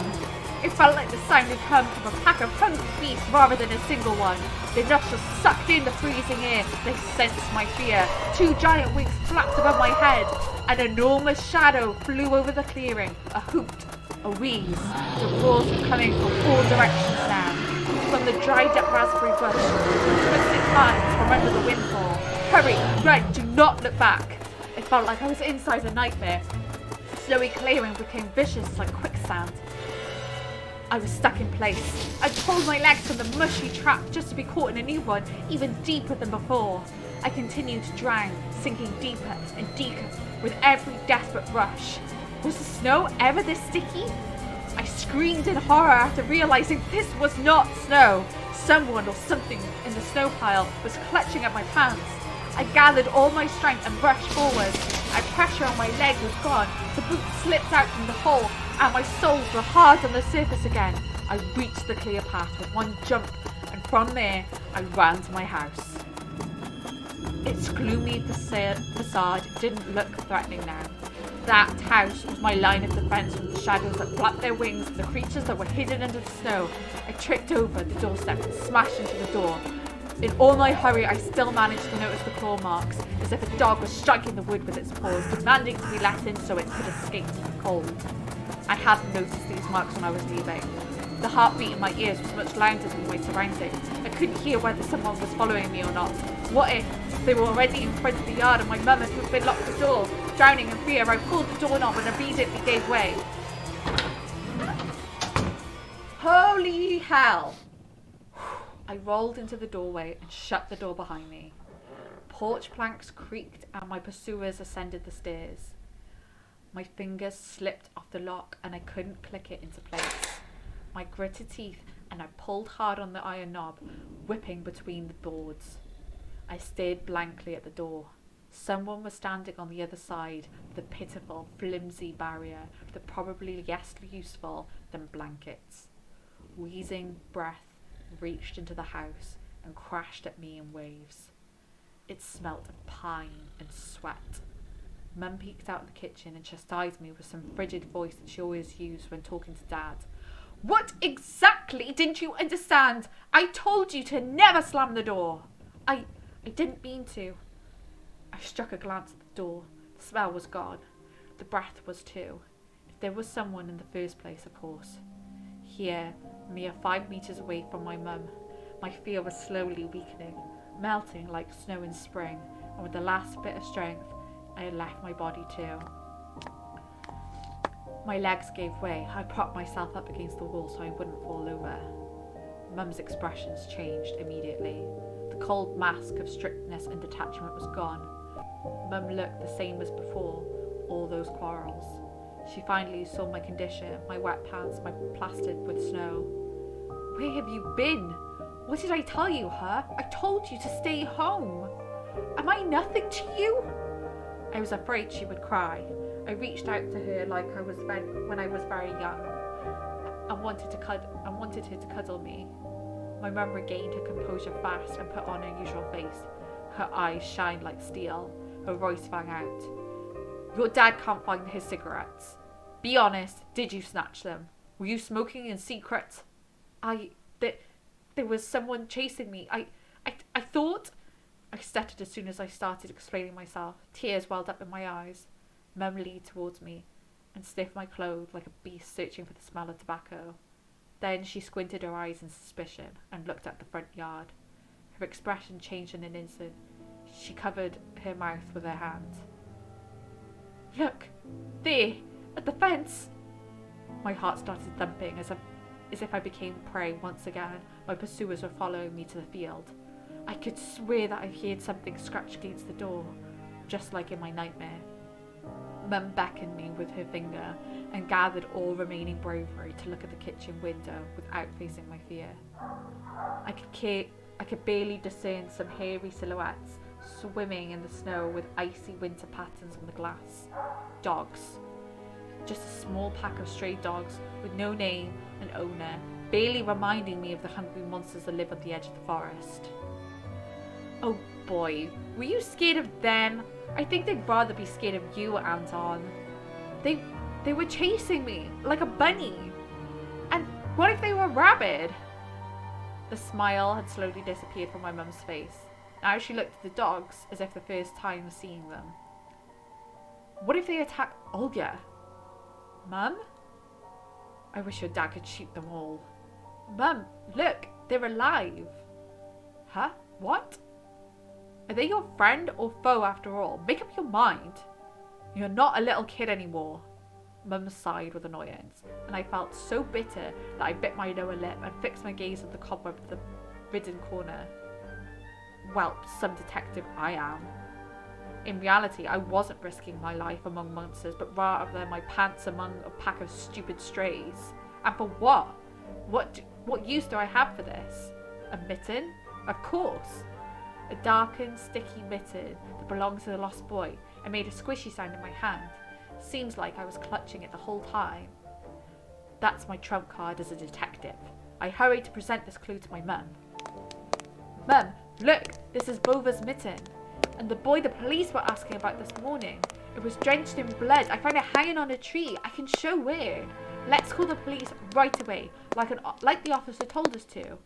It felt like the sound had come from a pack of hungry beasts rather than a single one. Their nostrils sucked in the freezing air. They sensed my fear. Two giant wings flapped above my head. An enormous shadow flew over the clearing. A hoot, a wheeze. The roars were coming from all directions now. From the dried up raspberry bush, from twisted pines from under the windfall. Hurry, run, do not look back. It felt like I was inside a nightmare. The snowy clearing became vicious like quicksand. I was stuck in place. I pulled my legs from the mushy trap just to be caught in a new one, even deeper than before. I continued to drown, sinking deeper and deeper with every desperate rush. Was the snow ever this sticky? I screamed in horror after realizing this was not snow. Someone or something in the snow pile was clutching at my pants. I gathered all my strength and rushed forward. My pressure on my leg was gone. The boot slipped out from the hole and my soles were hard on the surface again. I reached the clear path with one jump, and from there I ran to my house. Its gloomy facade didn't look threatening now. That house was my line of defense from the shadows that flapped their wings and the creatures that were hidden under the snow. I tripped over the doorstep and smashed into the door. In all my hurry, I still managed to notice the claw marks, as if a dog was striking the wood with its paws, demanding to be let in so it could escape the cold. I hadn't noticed these marks when I was leaving. The heartbeat in my ears was much louder than my surroundings. I couldn't hear whether someone was following me or not. What if they were already in front of the yard and my mum had been locked the door? Drowning in fear, I pulled the doorknob and immediately gave way. Holy hell! I rolled into the doorway and shut the door behind me. Porch planks creaked and my pursuers ascended the stairs. My fingers slipped off the lock and I couldn't click it into place. My gritted teeth and I pulled hard on the iron knob, whipping between the boards. I stared blankly at the door. Someone was standing on the other side with a pitiful, flimsy barrier that probably less useful than blankets. Wheezing breath reached into the house and crashed at me in waves. It smelt of pine and sweat. Mum peeked out of the kitchen and chastised me with some frigid voice that she always used when talking to Dad. What exactly didn't you understand? I told you to never slam the door. I didn't mean to. I struck a glance at the door. The smell was gone. The breath was too. If there was someone in the first place, of course. Here, mere 5 meters away from my mum, my fear was slowly weakening, melting like snow in spring, and with the last bit of strength, I had left my body too. My legs gave way. I propped myself up against the wall so I wouldn't fall over. Mum's expressions changed immediately. The cold mask of strictness and detachment was gone. Mum looked the same as before all those quarrels. She finally saw my condition, my wet pants, my plastered with snow. Where have you been? What did I tell you, huh? I told you to stay home. Am I nothing to you? I was afraid she would cry. I reached out to her like I was when I was very young, and wanted her to cuddle me. My mum regained her composure fast and put on her usual face. Her eyes shined like steel. Her voice rang out. Your dad can't find his cigarettes. Be honest, did you snatch them? Were you smoking in secret? There was someone chasing me. I thought... I stuttered as soon as I started explaining myself. Tears welled up in my eyes. Mum leaned towards me and sniffed my clothes like a beast searching for the smell of tobacco. Then she squinted her eyes in suspicion and looked at the front yard. Her expression changed in an instant. She covered her mouth with her hand. Look, there, at the fence. My heart started thumping as if I became prey once again. My pursuers were following me to the field. I could swear that I heard something scratch against the door, just like in my nightmare. Mum beckoned me with her finger and gathered all remaining bravery to look at the kitchen window without facing my fear. I could barely discern some hairy silhouettes swimming in the snow with icy winter patterns on the glass. Dogs. Just a small pack of stray dogs with no name and owner, barely reminding me of the hungry monsters that live at the edge of the forest. Oh boy, were you scared of them? I think they'd rather be scared of you, Anton. They were chasing me, like a bunny. And what if they were rabid? The smile had slowly disappeared from my mum's face. Now she looked at the dogs as if the first time seeing them. What if they attack Olga? Mum? I wish your dad could shoot them all. Mum, look, they're alive. Huh? What? Are they your friend or foe after all? Make up your mind. You're not a little kid anymore. Mum sighed with annoyance, and I felt so bitter that I bit my lower lip and fixed my gaze on the cobweb of the ridden corner. Well, some detective I am. In reality, I wasn't risking my life among monsters, but rather my pants among a pack of stupid strays. And for what? What use do I have for this? A mitten? Of course. A darkened, sticky mitten that belonged to the lost boy and made a squishy sound in my hand. Seems like I was clutching it the whole time. That's my trump card as a detective. I hurried to present this clue to my mum. Mum, look, this is Bova's mitten. And the boy the police were asking about this morning. It was drenched in blood. I found it hanging on a tree. I can show where. Let's call the police right away, like the officer told us to.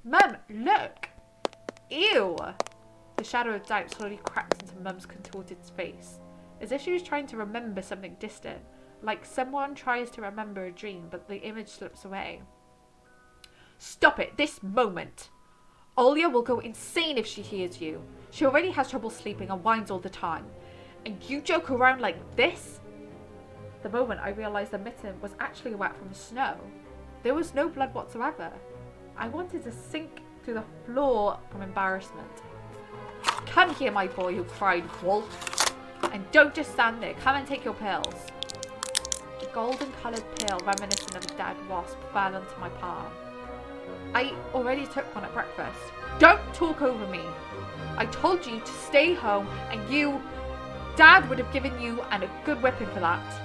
Mum, look. Ew. The shadow of doubt slowly crept into Mum's contorted face, as if she was trying to remember something distant, like someone tries to remember a dream but the image slips away. Stop it this moment. Olya will go insane if she hears you. She already has trouble sleeping and whines all the time. And you joke around like this? The moment I realised the mitten was actually wet from the snow. There was no blood whatsoever. I wanted to sink through the floor from embarrassment. Come here, my boy, who cried wolf. And don't just stand there. Come and take your pills. A golden-coloured pill reminiscent of a dead wasp fell onto my palm. I already took one at breakfast. Don't talk over me. I told you to stay home and you... Dad would have given you a good whipping for that.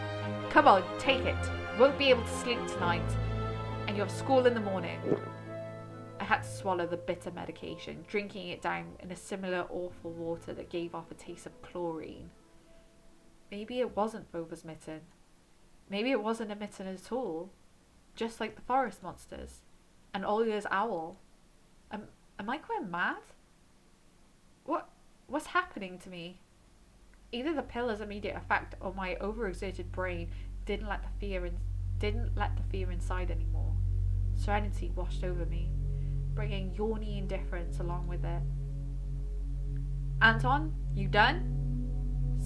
Come on, take it. You won't be able to sleep tonight. And you have school in the morning. I had to swallow the bitter medication, drinking it down in a similar awful water that gave off a taste of chlorine. Maybe it wasn't Bova's mitten. Maybe it wasn't a mitten at all. Just like the forest monsters. And Olga's owl. Am I going mad? What's happening to me? Either the pill's immediate effect or my overexerted brain didn't let the fear inside anymore. Serenity washed over me, bringing yawny indifference along with it. Anton, you done?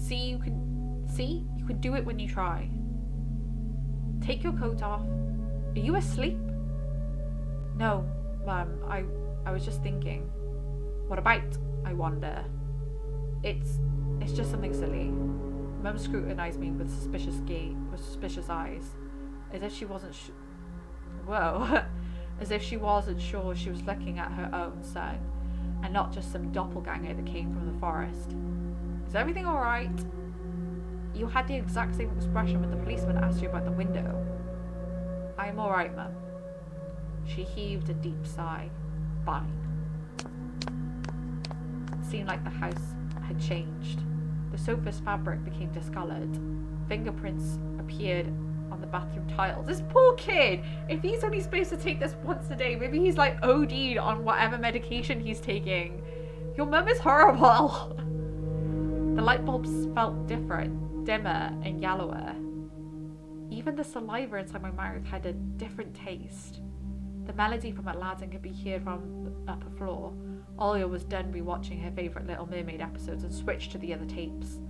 You can do it when you try. Take your coat off. Are you asleep? No, Mum, I was just thinking. What about, I wonder? It's just something silly. Mum scrutinised me with suspicious eyes, as if she wasn't whoa, as if she wasn't sure she was looking at her own son, and not just some doppelganger that came from the forest. Is everything all right? You had the exact same expression when the policeman asked you about the window. I am all right, Mum. She heaved a deep sigh. Fine. It seemed like the house had changed. The sofa's fabric became discoloured. Fingerprints appeared on the bathroom tiles. This poor kid! If he's only supposed to take this once a day, maybe he's like OD'd on whatever medication he's taking. Your mum is horrible! The light bulbs felt different, dimmer and yellower. Even the saliva inside my mouth had a different taste. The melody from Aladdin could be heard from the upper floor. Olya was done rewatching her favourite Little Mermaid episodes and switched to the other tapes.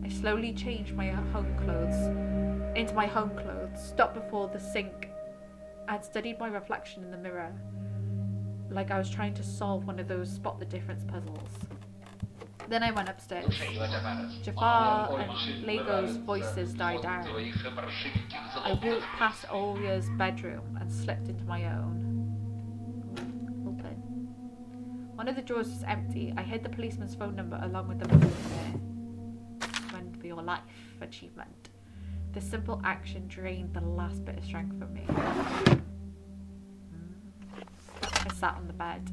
I slowly changed my home clothes, stopped before the sink, and studied my reflection in the mirror, like I was trying to solve one of those spot the difference puzzles. Then I went upstairs. Jafar and Lego's voices died down. I walked past Olya's bedroom and slipped into my own. Open. One of the drawers was empty. I hid the policeman's phone number along with the money in there. Run for your life achievement. The simple action drained the last bit of strength from me. I sat on the bed.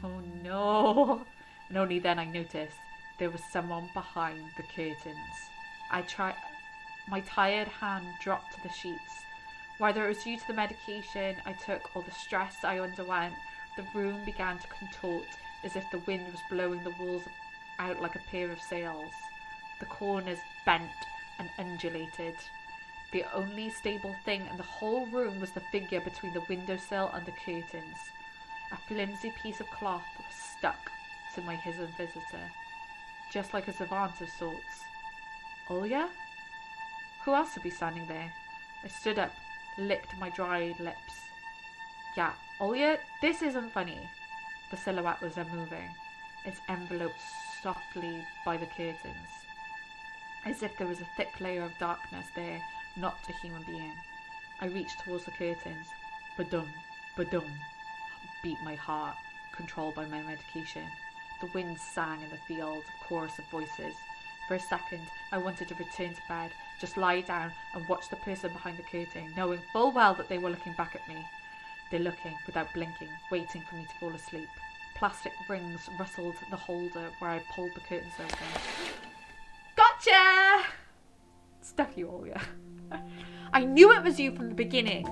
Oh no! And only then I noticed there was someone behind the curtains. My tired hand dropped to the sheets. Whether it was due to the medication I took or the stress I underwent, the room began to contort as if the wind was blowing the walls out like a pair of sails. The corners bent and undulated. The only stable thing in the whole room was the figure between the windowsill and the curtains. A flimsy piece of cloth was stuck to my hidden visitor, just like a savant of sorts. Olya? Who else would be standing there? I stood up, licked my dry lips. Yeah, Olya, this isn't funny. The silhouette was unmoving, its enveloped softly by the curtains, as if there was a thick layer of darkness there, not a human being. I reached towards the curtains. Ba-dum, ba-dum, beat my heart, controlled by my medication. The wind sang in the field, a chorus of voices. For a second, I wanted to return to bed, just lie down and watch the person behind the curtain, knowing full well that they were looking back at me. They're looking without blinking, waiting for me to fall asleep. Plastic rings rustled the holder where I pulled the curtains open. Gotcha! Stuff you, Olya. I knew it was you from the beginning.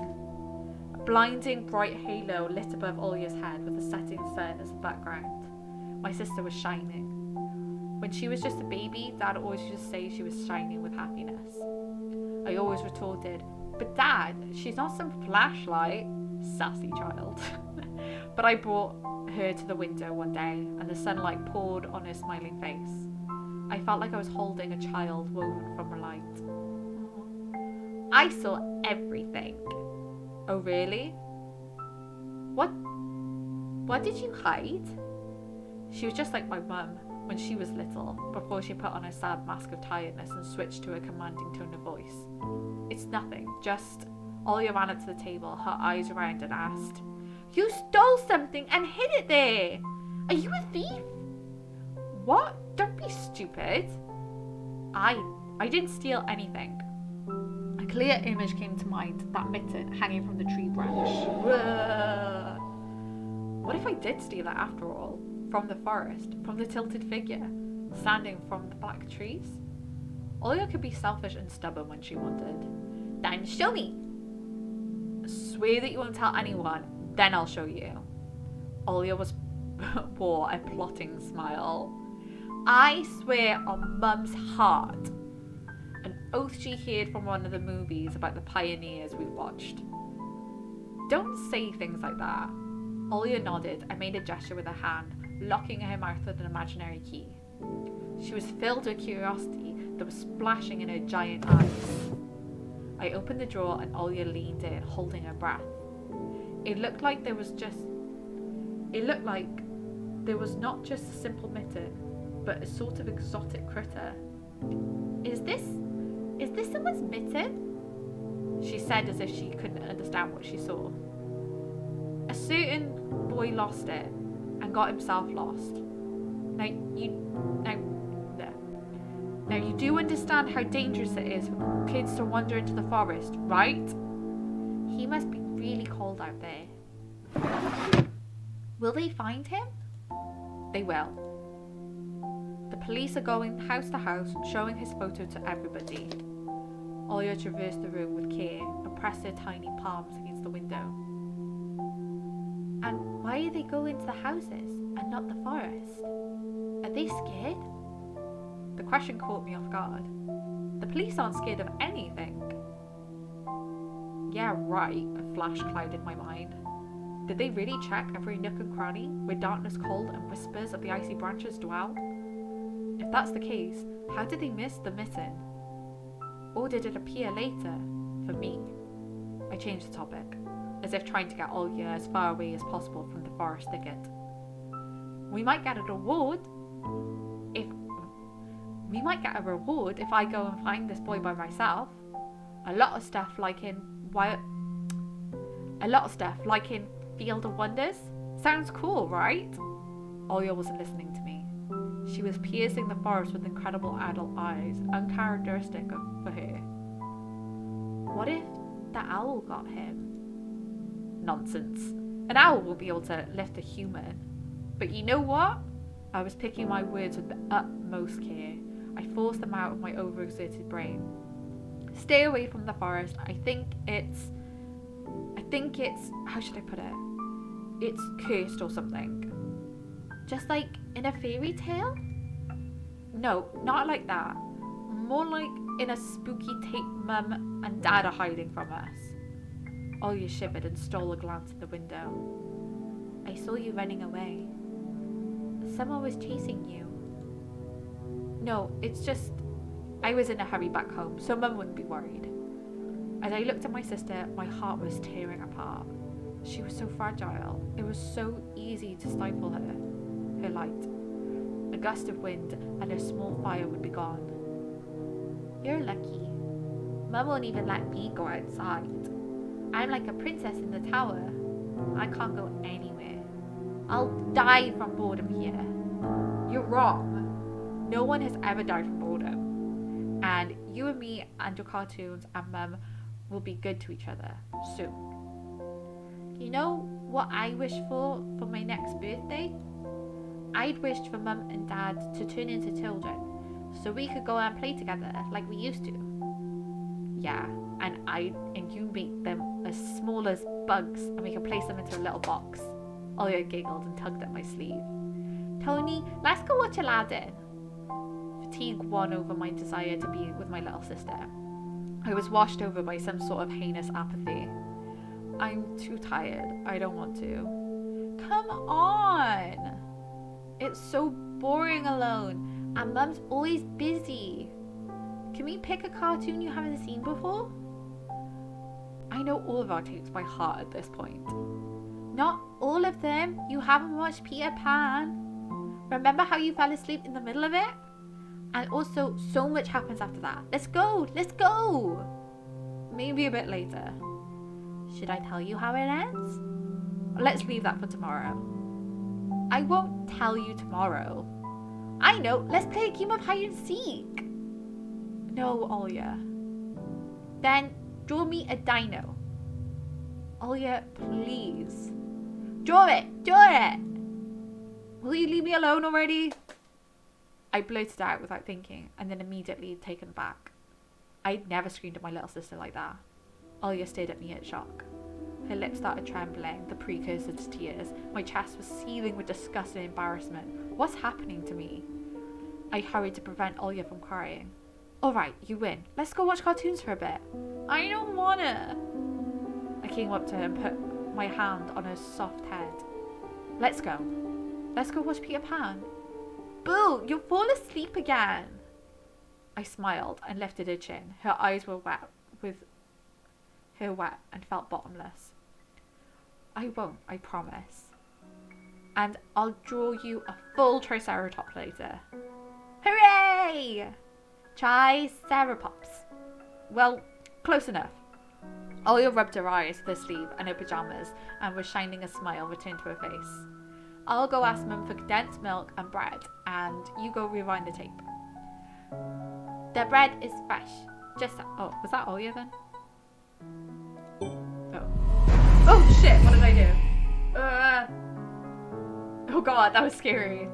A blinding bright halo lit above Olya's head with the setting sun as the background. My sister was shining. When she was just a baby, Dad always used to say she was shining with happiness. I always retorted, but Dad, she's not some flashlight. Sassy child. But I brought her to the window one day and the sunlight poured on her smiling face. I felt like I was holding a child woven from a light. I saw everything. Oh really? What did you hide? She was just like my mum when she was little, before she put on her sad mask of tiredness and switched to a commanding tone of voice. It's nothing, just... Olya ran up to the table, her eyes round, and asked, You stole something and hid it there! Are you a thief? What? Don't be stupid. I didn't steal anything. A clear image came to mind, that mitten hanging from the tree branch. What if I did steal it after all? From the forest, from the tilted figure, standing from the black trees? Olya could be selfish and stubborn when she wanted. Then show me! Swear that you won't tell anyone, then I'll show you. Olya wore a plotting smile. I swear on Mum's heart. An oath she heard from one of the movies about the pioneers we watched. Don't say things like that. Olya nodded and made a gesture with her hand, locking her mouth with an imaginary key. She was filled with curiosity that was splashing in her giant eyes. I opened the drawer and Olya leaned in, holding her breath. It looked like there was not just a simple mitten, but a sort of exotic critter. Is this someone's mitten? She said as if she couldn't understand what she saw. A certain boy lost it and got himself lost. Now you do understand how dangerous it is for kids to wander into the forest, right? He must be really cold out there. Will they find him? They will. The police are going house to house, showing his photo to everybody. Oya traversed the room with care and pressed her tiny palms against the window. And why do they go into the houses and not the forest? Are they scared? The question caught me off guard. The police aren't scared of anything. Yeah, right, a flash clouded my mind. Did they really check every nook and cranny where darkness, cold, and whispers of the icy branches dwell? If that's the case, how did they miss the mitten? Or did it appear later, for me? I changed the topic, as if trying to get Olya as far away as possible from the forest thicket. We might get a reward if I go and find this boy by myself. A lot of stuff like in Field of Wonders. Sounds cool, right? Olya wasn't listening to me. She was piercing the forest with incredible adult eyes, uncharacteristic for her. What if the owl got him? Nonsense. An owl will be able to lift a human. But you know what? I was picking my words with the utmost care. I forced them out of my overexerted brain. Stay away from the forest. I think it's, how should I put it? It's cursed or something. Just like in a fairy tale? No, not like that. More like in a spooky tape Mum and Dad are hiding from us. Olya shivered and stole a glance at the window. I saw you running away. Someone was chasing you. No, it's just I was in a hurry back home, so Mum wouldn't be worried. As I looked at my sister, my heart was tearing apart. She was so fragile. It was so easy to stifle her light. A gust of wind and her small fire would be gone. You're lucky. Mum won't even let me go outside. I'm like a princess in the tower. I can't go anywhere. I'll die from boredom here. You're wrong. No one has ever died from boredom. And you and me and your cartoons and Mum will be good to each other soon. You know what I wish for my next birthday? I'd wished for Mum and Dad to turn into children so we could go and play together like we used to. Yeah, and you make them as small as bugs and we can place them into a little box. Olya giggled and tugged at my sleeve. Tony, let's go watch Aladdin. Fatigue won over my desire to be with my little sister. I was washed over by some sort of heinous apathy. I'm too tired. I don't want to. Come on! It's so boring alone, and Mum's always busy. Can we pick a cartoon you haven't seen before? I know all of our tapes by heart at this point. Not all of them. You haven't watched Peter Pan. Remember how you fell asleep in the middle of it? And also, so much happens after that. Let's go! Let's go! Maybe a bit later. Should I tell you how it ends? Let's leave that for tomorrow. I won't tell you tomorrow. I know, let's play a game of hide and seek. No, Olya. Then draw me a dino. Olya, please. Draw it! Draw it! Will you leave me alone already? I blurted out without thinking and then immediately taken back. I'd never screamed at my little sister like that. Olya stared at me in shock. Her lips started trembling, the precursor to tears. My chest was seething with disgust and embarrassment. What's happening to me? I hurried to prevent Olya from crying. Alright, you win. Let's go watch cartoons for a bit. I don't wanna. I came up to her and put my hand on her soft head. Let's go. Let's go watch Peter Pan. Boo, you'll fall asleep again. I smiled and lifted her chin. Her eyes were wet and felt bottomless. I won't, I promise. And I'll draw you a full Triceratops later. Hooray! Triceratops. Well, close enough. Olya rubbed her eyes with her sleeve and her pyjamas and was shining a smile returned to her face. I'll go ask Mum for condensed milk and bread, and you go rewind the tape. The bread is fresh. Just oh, was that Olya then? Oh shit, what did I do? Oh god, that was scary.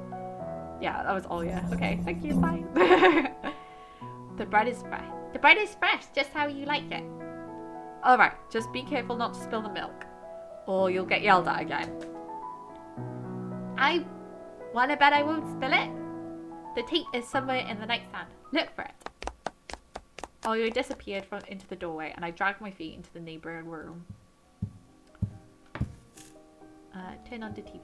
Yeah, that was Olya. Okay, thank you, fine. The bread is fresh. The bread is fresh, just how you like it. Alright, just be careful not to spill the milk, or you'll get yelled at again. I wanna bet I won't spill it. The tape is somewhere in the nightstand. Look for it. Olya disappeared into the doorway, and I dragged my feet into the neighbouring room. Turn on the TV.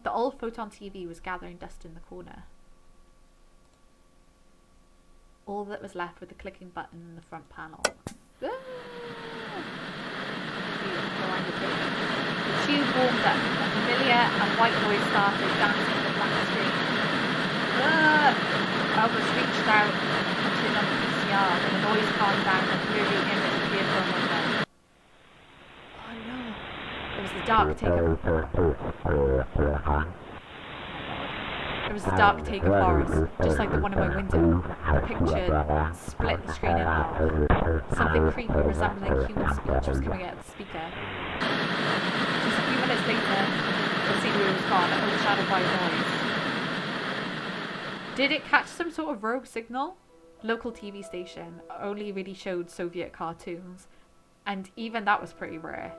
The old photon TV was gathering dust in the corner. All that was left was the clicking button in the front panel. The tube warmed up. A familiar and white noise started dancing on the black screen. I almost reached out and turned on the PCR when the noise calmed down and a blurry image appeared from my bed. Oh no. It was the dark take of forest, just like the one in my window. The picture split the screen in half. Something creepy resembling human speech was coming out of the speaker. Just a few minutes later, the scenery was gone, overshadowed by noise. Did it catch some sort of rogue signal? Local TV station only really showed Soviet cartoons, and even that was pretty rare.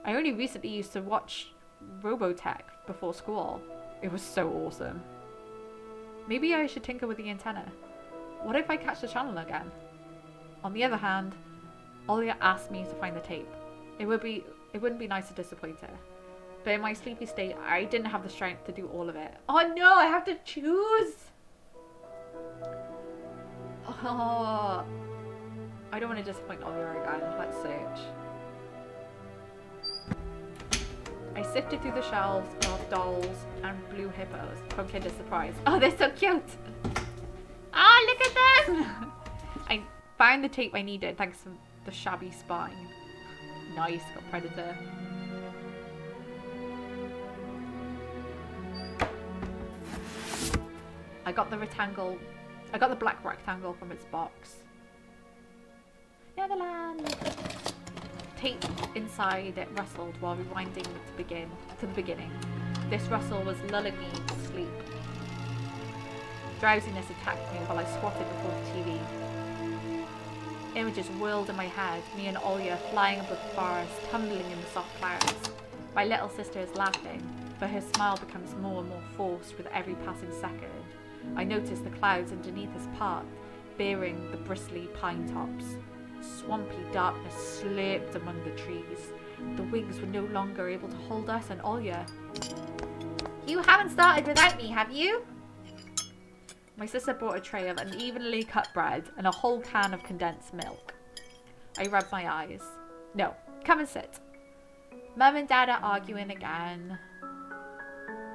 I only recently used to watch Robotech before school. It was so awesome. Maybe I should tinker with the antenna. What if I catch the channel again? On the other hand, Olya asked me to find the tape. It wouldn't be nice to disappoint her. But in my sleepy state, I didn't have the strength to do all of it. Oh no, I have to choose! Oh, I don't want to disappoint Olya again. Let's search. I sifted through the shelves of dolls and blue hippos from Kinder Surprise. Oh, they're so cute! Ah, look at them! I found the tape I needed thanks to the shabby spine. Nice, got Predator. I got the black rectangle from its box. Neverland! Tape inside it rustled while rewinding to the beginning. This rustle was lulling me to sleep. Drowsiness attacked me while I squatted before the TV. Images whirled in my head, me and Olya flying above the forest, tumbling in the soft clouds. My little sister is laughing, but her smile becomes more and more forced with every passing second. I noticed the clouds underneath us part, bearing the bristly pine tops. Swampy darkness slurped among the trees. The wings were no longer able to hold us and Olya. You haven't started without me, have you? My sister brought a tray of unevenly cut bread and a whole can of condensed milk. I rubbed my eyes. No, come and sit. Mum and Dad are arguing again.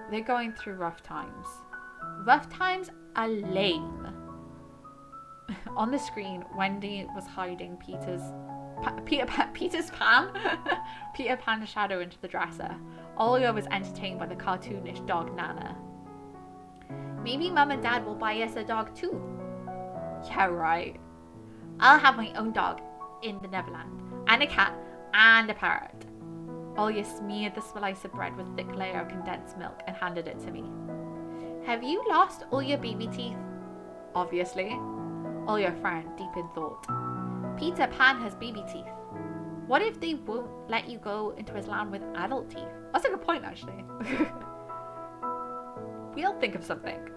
They're going through rough times. Rough times are lame. On the screen, Wendy was hiding Peter Pan's shadow into the dresser. Olya was entertained by the cartoonish dog Nana. Maybe Mum and Dad will buy us a dog too. Yeah, right. I'll have my own dog in the Neverland, and a cat, and a parrot. Olya smeared the slice of bread with a thick layer of condensed milk and handed it to me. Have you lost all your baby teeth? Obviously. Olya frowned, deep in thought. Peter Pan has baby teeth. What if they won't let you go into his land with adult teeth? That's a good point, actually. We'll think of something.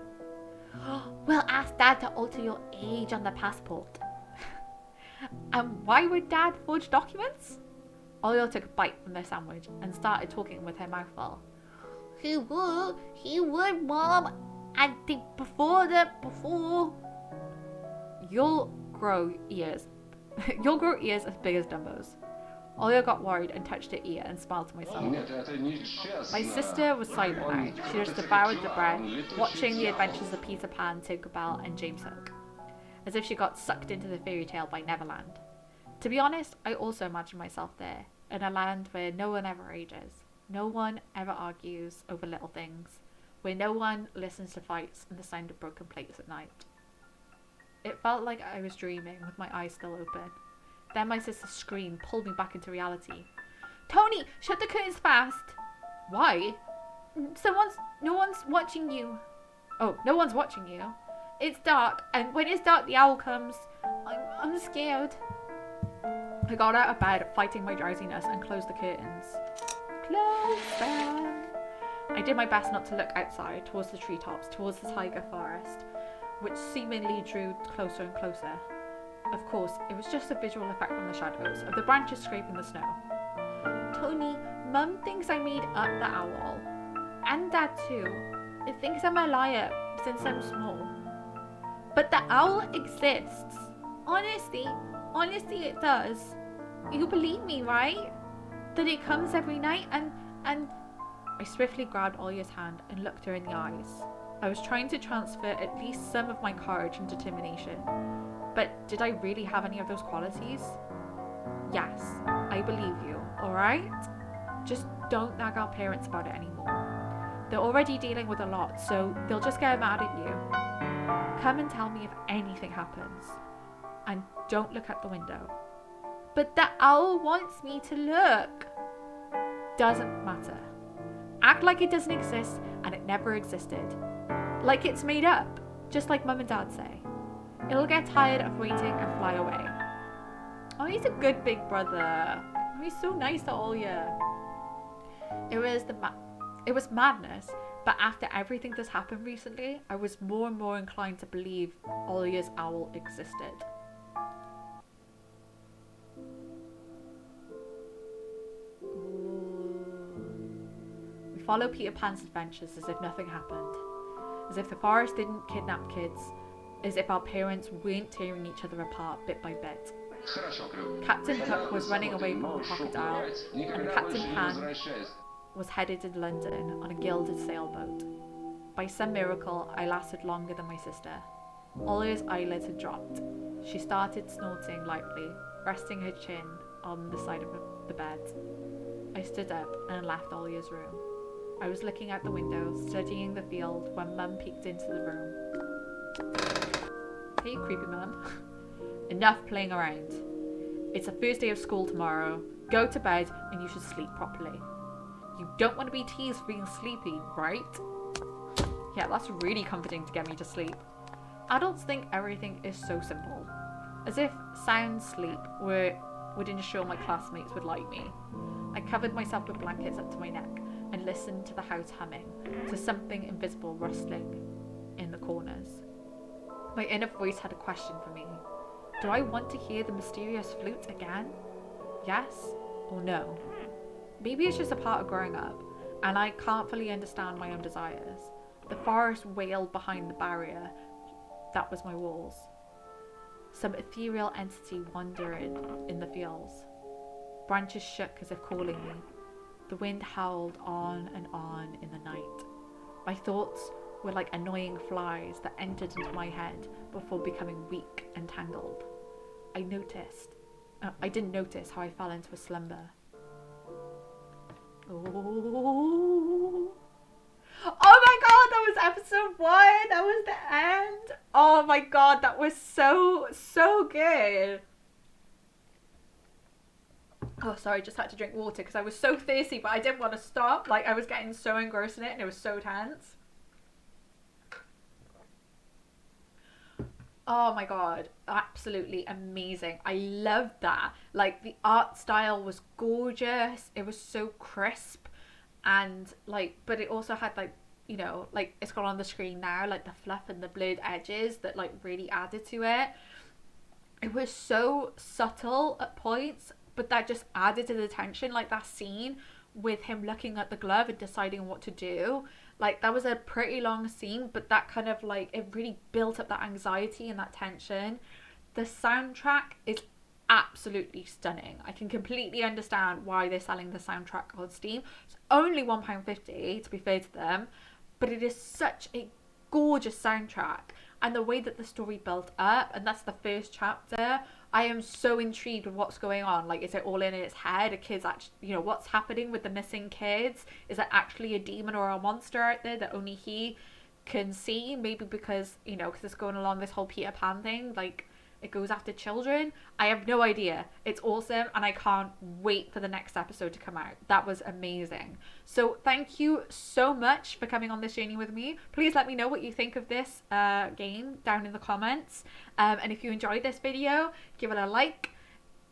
We'll ask Dad to alter your age on the passport. And why would Dad forge documents? Olya took a bite from their sandwich and started talking with her mouth full. He would, Mom. And think before. You'll grow ears as big as Dumbo's. Olya got worried and touched her ear and smiled to myself. My sister was silent now. She just devoured the bread, watching the adventures of Peter Pan, Tinkerbell, and James Hook, as if she got sucked into the fairy tale by Neverland. To be honest, I also imagined myself there, in a land where no one ever ages, no one ever argues over little things, where no one listens to fights and the sound of broken plates at night. It felt like I was dreaming with my eyes still open. Then my sister's scream pulled me back into reality. Tony, shut the curtains fast! Why? No one's watching you. Oh, no one's watching you. It's dark, and when it's dark, the owl comes. I'm scared. I got out of bed, fighting my drowsiness, and closed the curtains. Close them. I did my best not to look outside, towards the treetops, towards the tiger forest, which seemingly drew closer and closer. Of course, it was just a visual effect from the shadows, of the branches scraping the snow. Tony, Mum thinks I made up the owl. And Dad too. It thinks I'm a liar since I'm small. But the owl exists. Honestly it does. You believe me, right? That it comes every night and... I swiftly grabbed Olya's hand and looked her in the eyes. I was trying to transfer at least some of my courage and determination. But did I really have any of those qualities? Yes, I believe you, alright? Just don't nag our parents about it anymore. They're already dealing with a lot, so they'll just get mad at you. Come and tell me if anything happens. And don't look out the window. But the owl wants me to look. Doesn't matter. Act like it doesn't exist and it never existed. Like it's made up, just like Mum and Dad say. It'll get tired of waiting and fly away. Oh, he's a good big brother. Oh, he's so nice to Olya. It was madness, but after everything that's happened recently, I was more and more inclined to believe Olya's owl existed. We follow Peter Pan's adventures as if nothing happened. As if the forest didn't kidnap kids. As if our parents weren't tearing each other apart bit by bit. Captain Hook was running away from the crocodile, and Captain Pan was headed to London on a gilded sailboat. By some miracle, I lasted longer than my sister. Olya's eyelids had dropped. She started snorting lightly, resting her chin on the side of the bed. I stood up and left Olya's room. I was looking out the window, studying the field, when Mum peeked into the room. Hey, creepy Mum. Enough playing around. It's the first day of school tomorrow. Go to bed and you should sleep properly. You don't want to be teased for being sleepy, right? Yeah, that's really comforting to get me to sleep. Adults think everything is so simple. As if sound sleep would ensure my classmates would like me. I covered myself with blankets up to my neck and listened to the house humming, to something invisible rustling in the corners. My inner voice had a question for me. Do I want to hear the mysterious flute again? Yes or no? Maybe it's just a part of growing up, and I can't fully understand my own desires. The forest wailed behind the barrier that was my walls. Some ethereal entity wandered in the fields. Branches shook as if calling me. The wind howled on and on in the night. My thoughts were like annoying flies that entered into my head before becoming weak and tangled. I didn't notice how I fell into a slumber. Oh my god, that was episode 1. That was the end. Oh my god, that was so good. Oh, sorry, just had to drink water because I was so thirsty, but I didn't want to stop. Like, I was getting so engrossed in it and it was so tense. Oh my god, absolutely amazing. I loved that. Like, the art style was gorgeous. It was so crisp, and like, but it also had, like, you know, like, it's got on the screen now, like the fluff and the blurred edges that like really added to it. It was so subtle at points, but that just added to the tension. Like that scene with him looking at the glove and deciding what to do, like, that was a pretty long scene, but that kind of, like, it really built up that anxiety and that tension. The soundtrack is absolutely stunning. I can completely understand why they're selling the soundtrack on Steam. It's only £1.50 to be fair to them, but it is such a gorgeous soundtrack, and the way that the story built up, and that's the first chapter. I am so intrigued with what's going on. Like, is it all in its head? Are kids actually, you know, what's happening with the missing kids? Is it actually a demon or a monster out there that only he can see? Maybe because, you know, because it's going along this whole Peter Pan thing, like, it goes after children. I have no idea. It's awesome, and I can't wait for the next episode to come out. That was amazing. So thank you so much for coming on this journey with me. Please let me know what you think of this game down in the comments. And if you enjoyed this video, give it a like,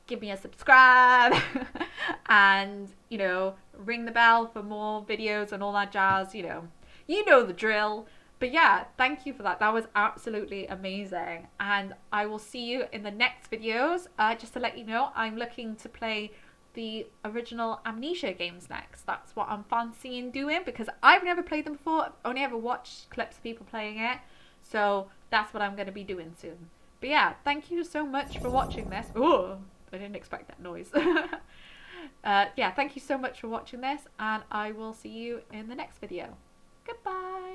give me a subscribe, and, you know, ring the bell for more videos and all that jazz. You know the drill. But yeah, thank you for that. That was absolutely amazing. And I will see you in the next videos. Just to let you know, I'm looking to play the original Amnesia games next. That's what I'm fancying doing, because I've never played them before. I've only ever watched clips of people playing it. So that's what I'm going to be doing soon. But yeah, thank you so much for watching this. Oh, I didn't expect that noise. Yeah, thank you so much for watching this, and I will see you in the next video.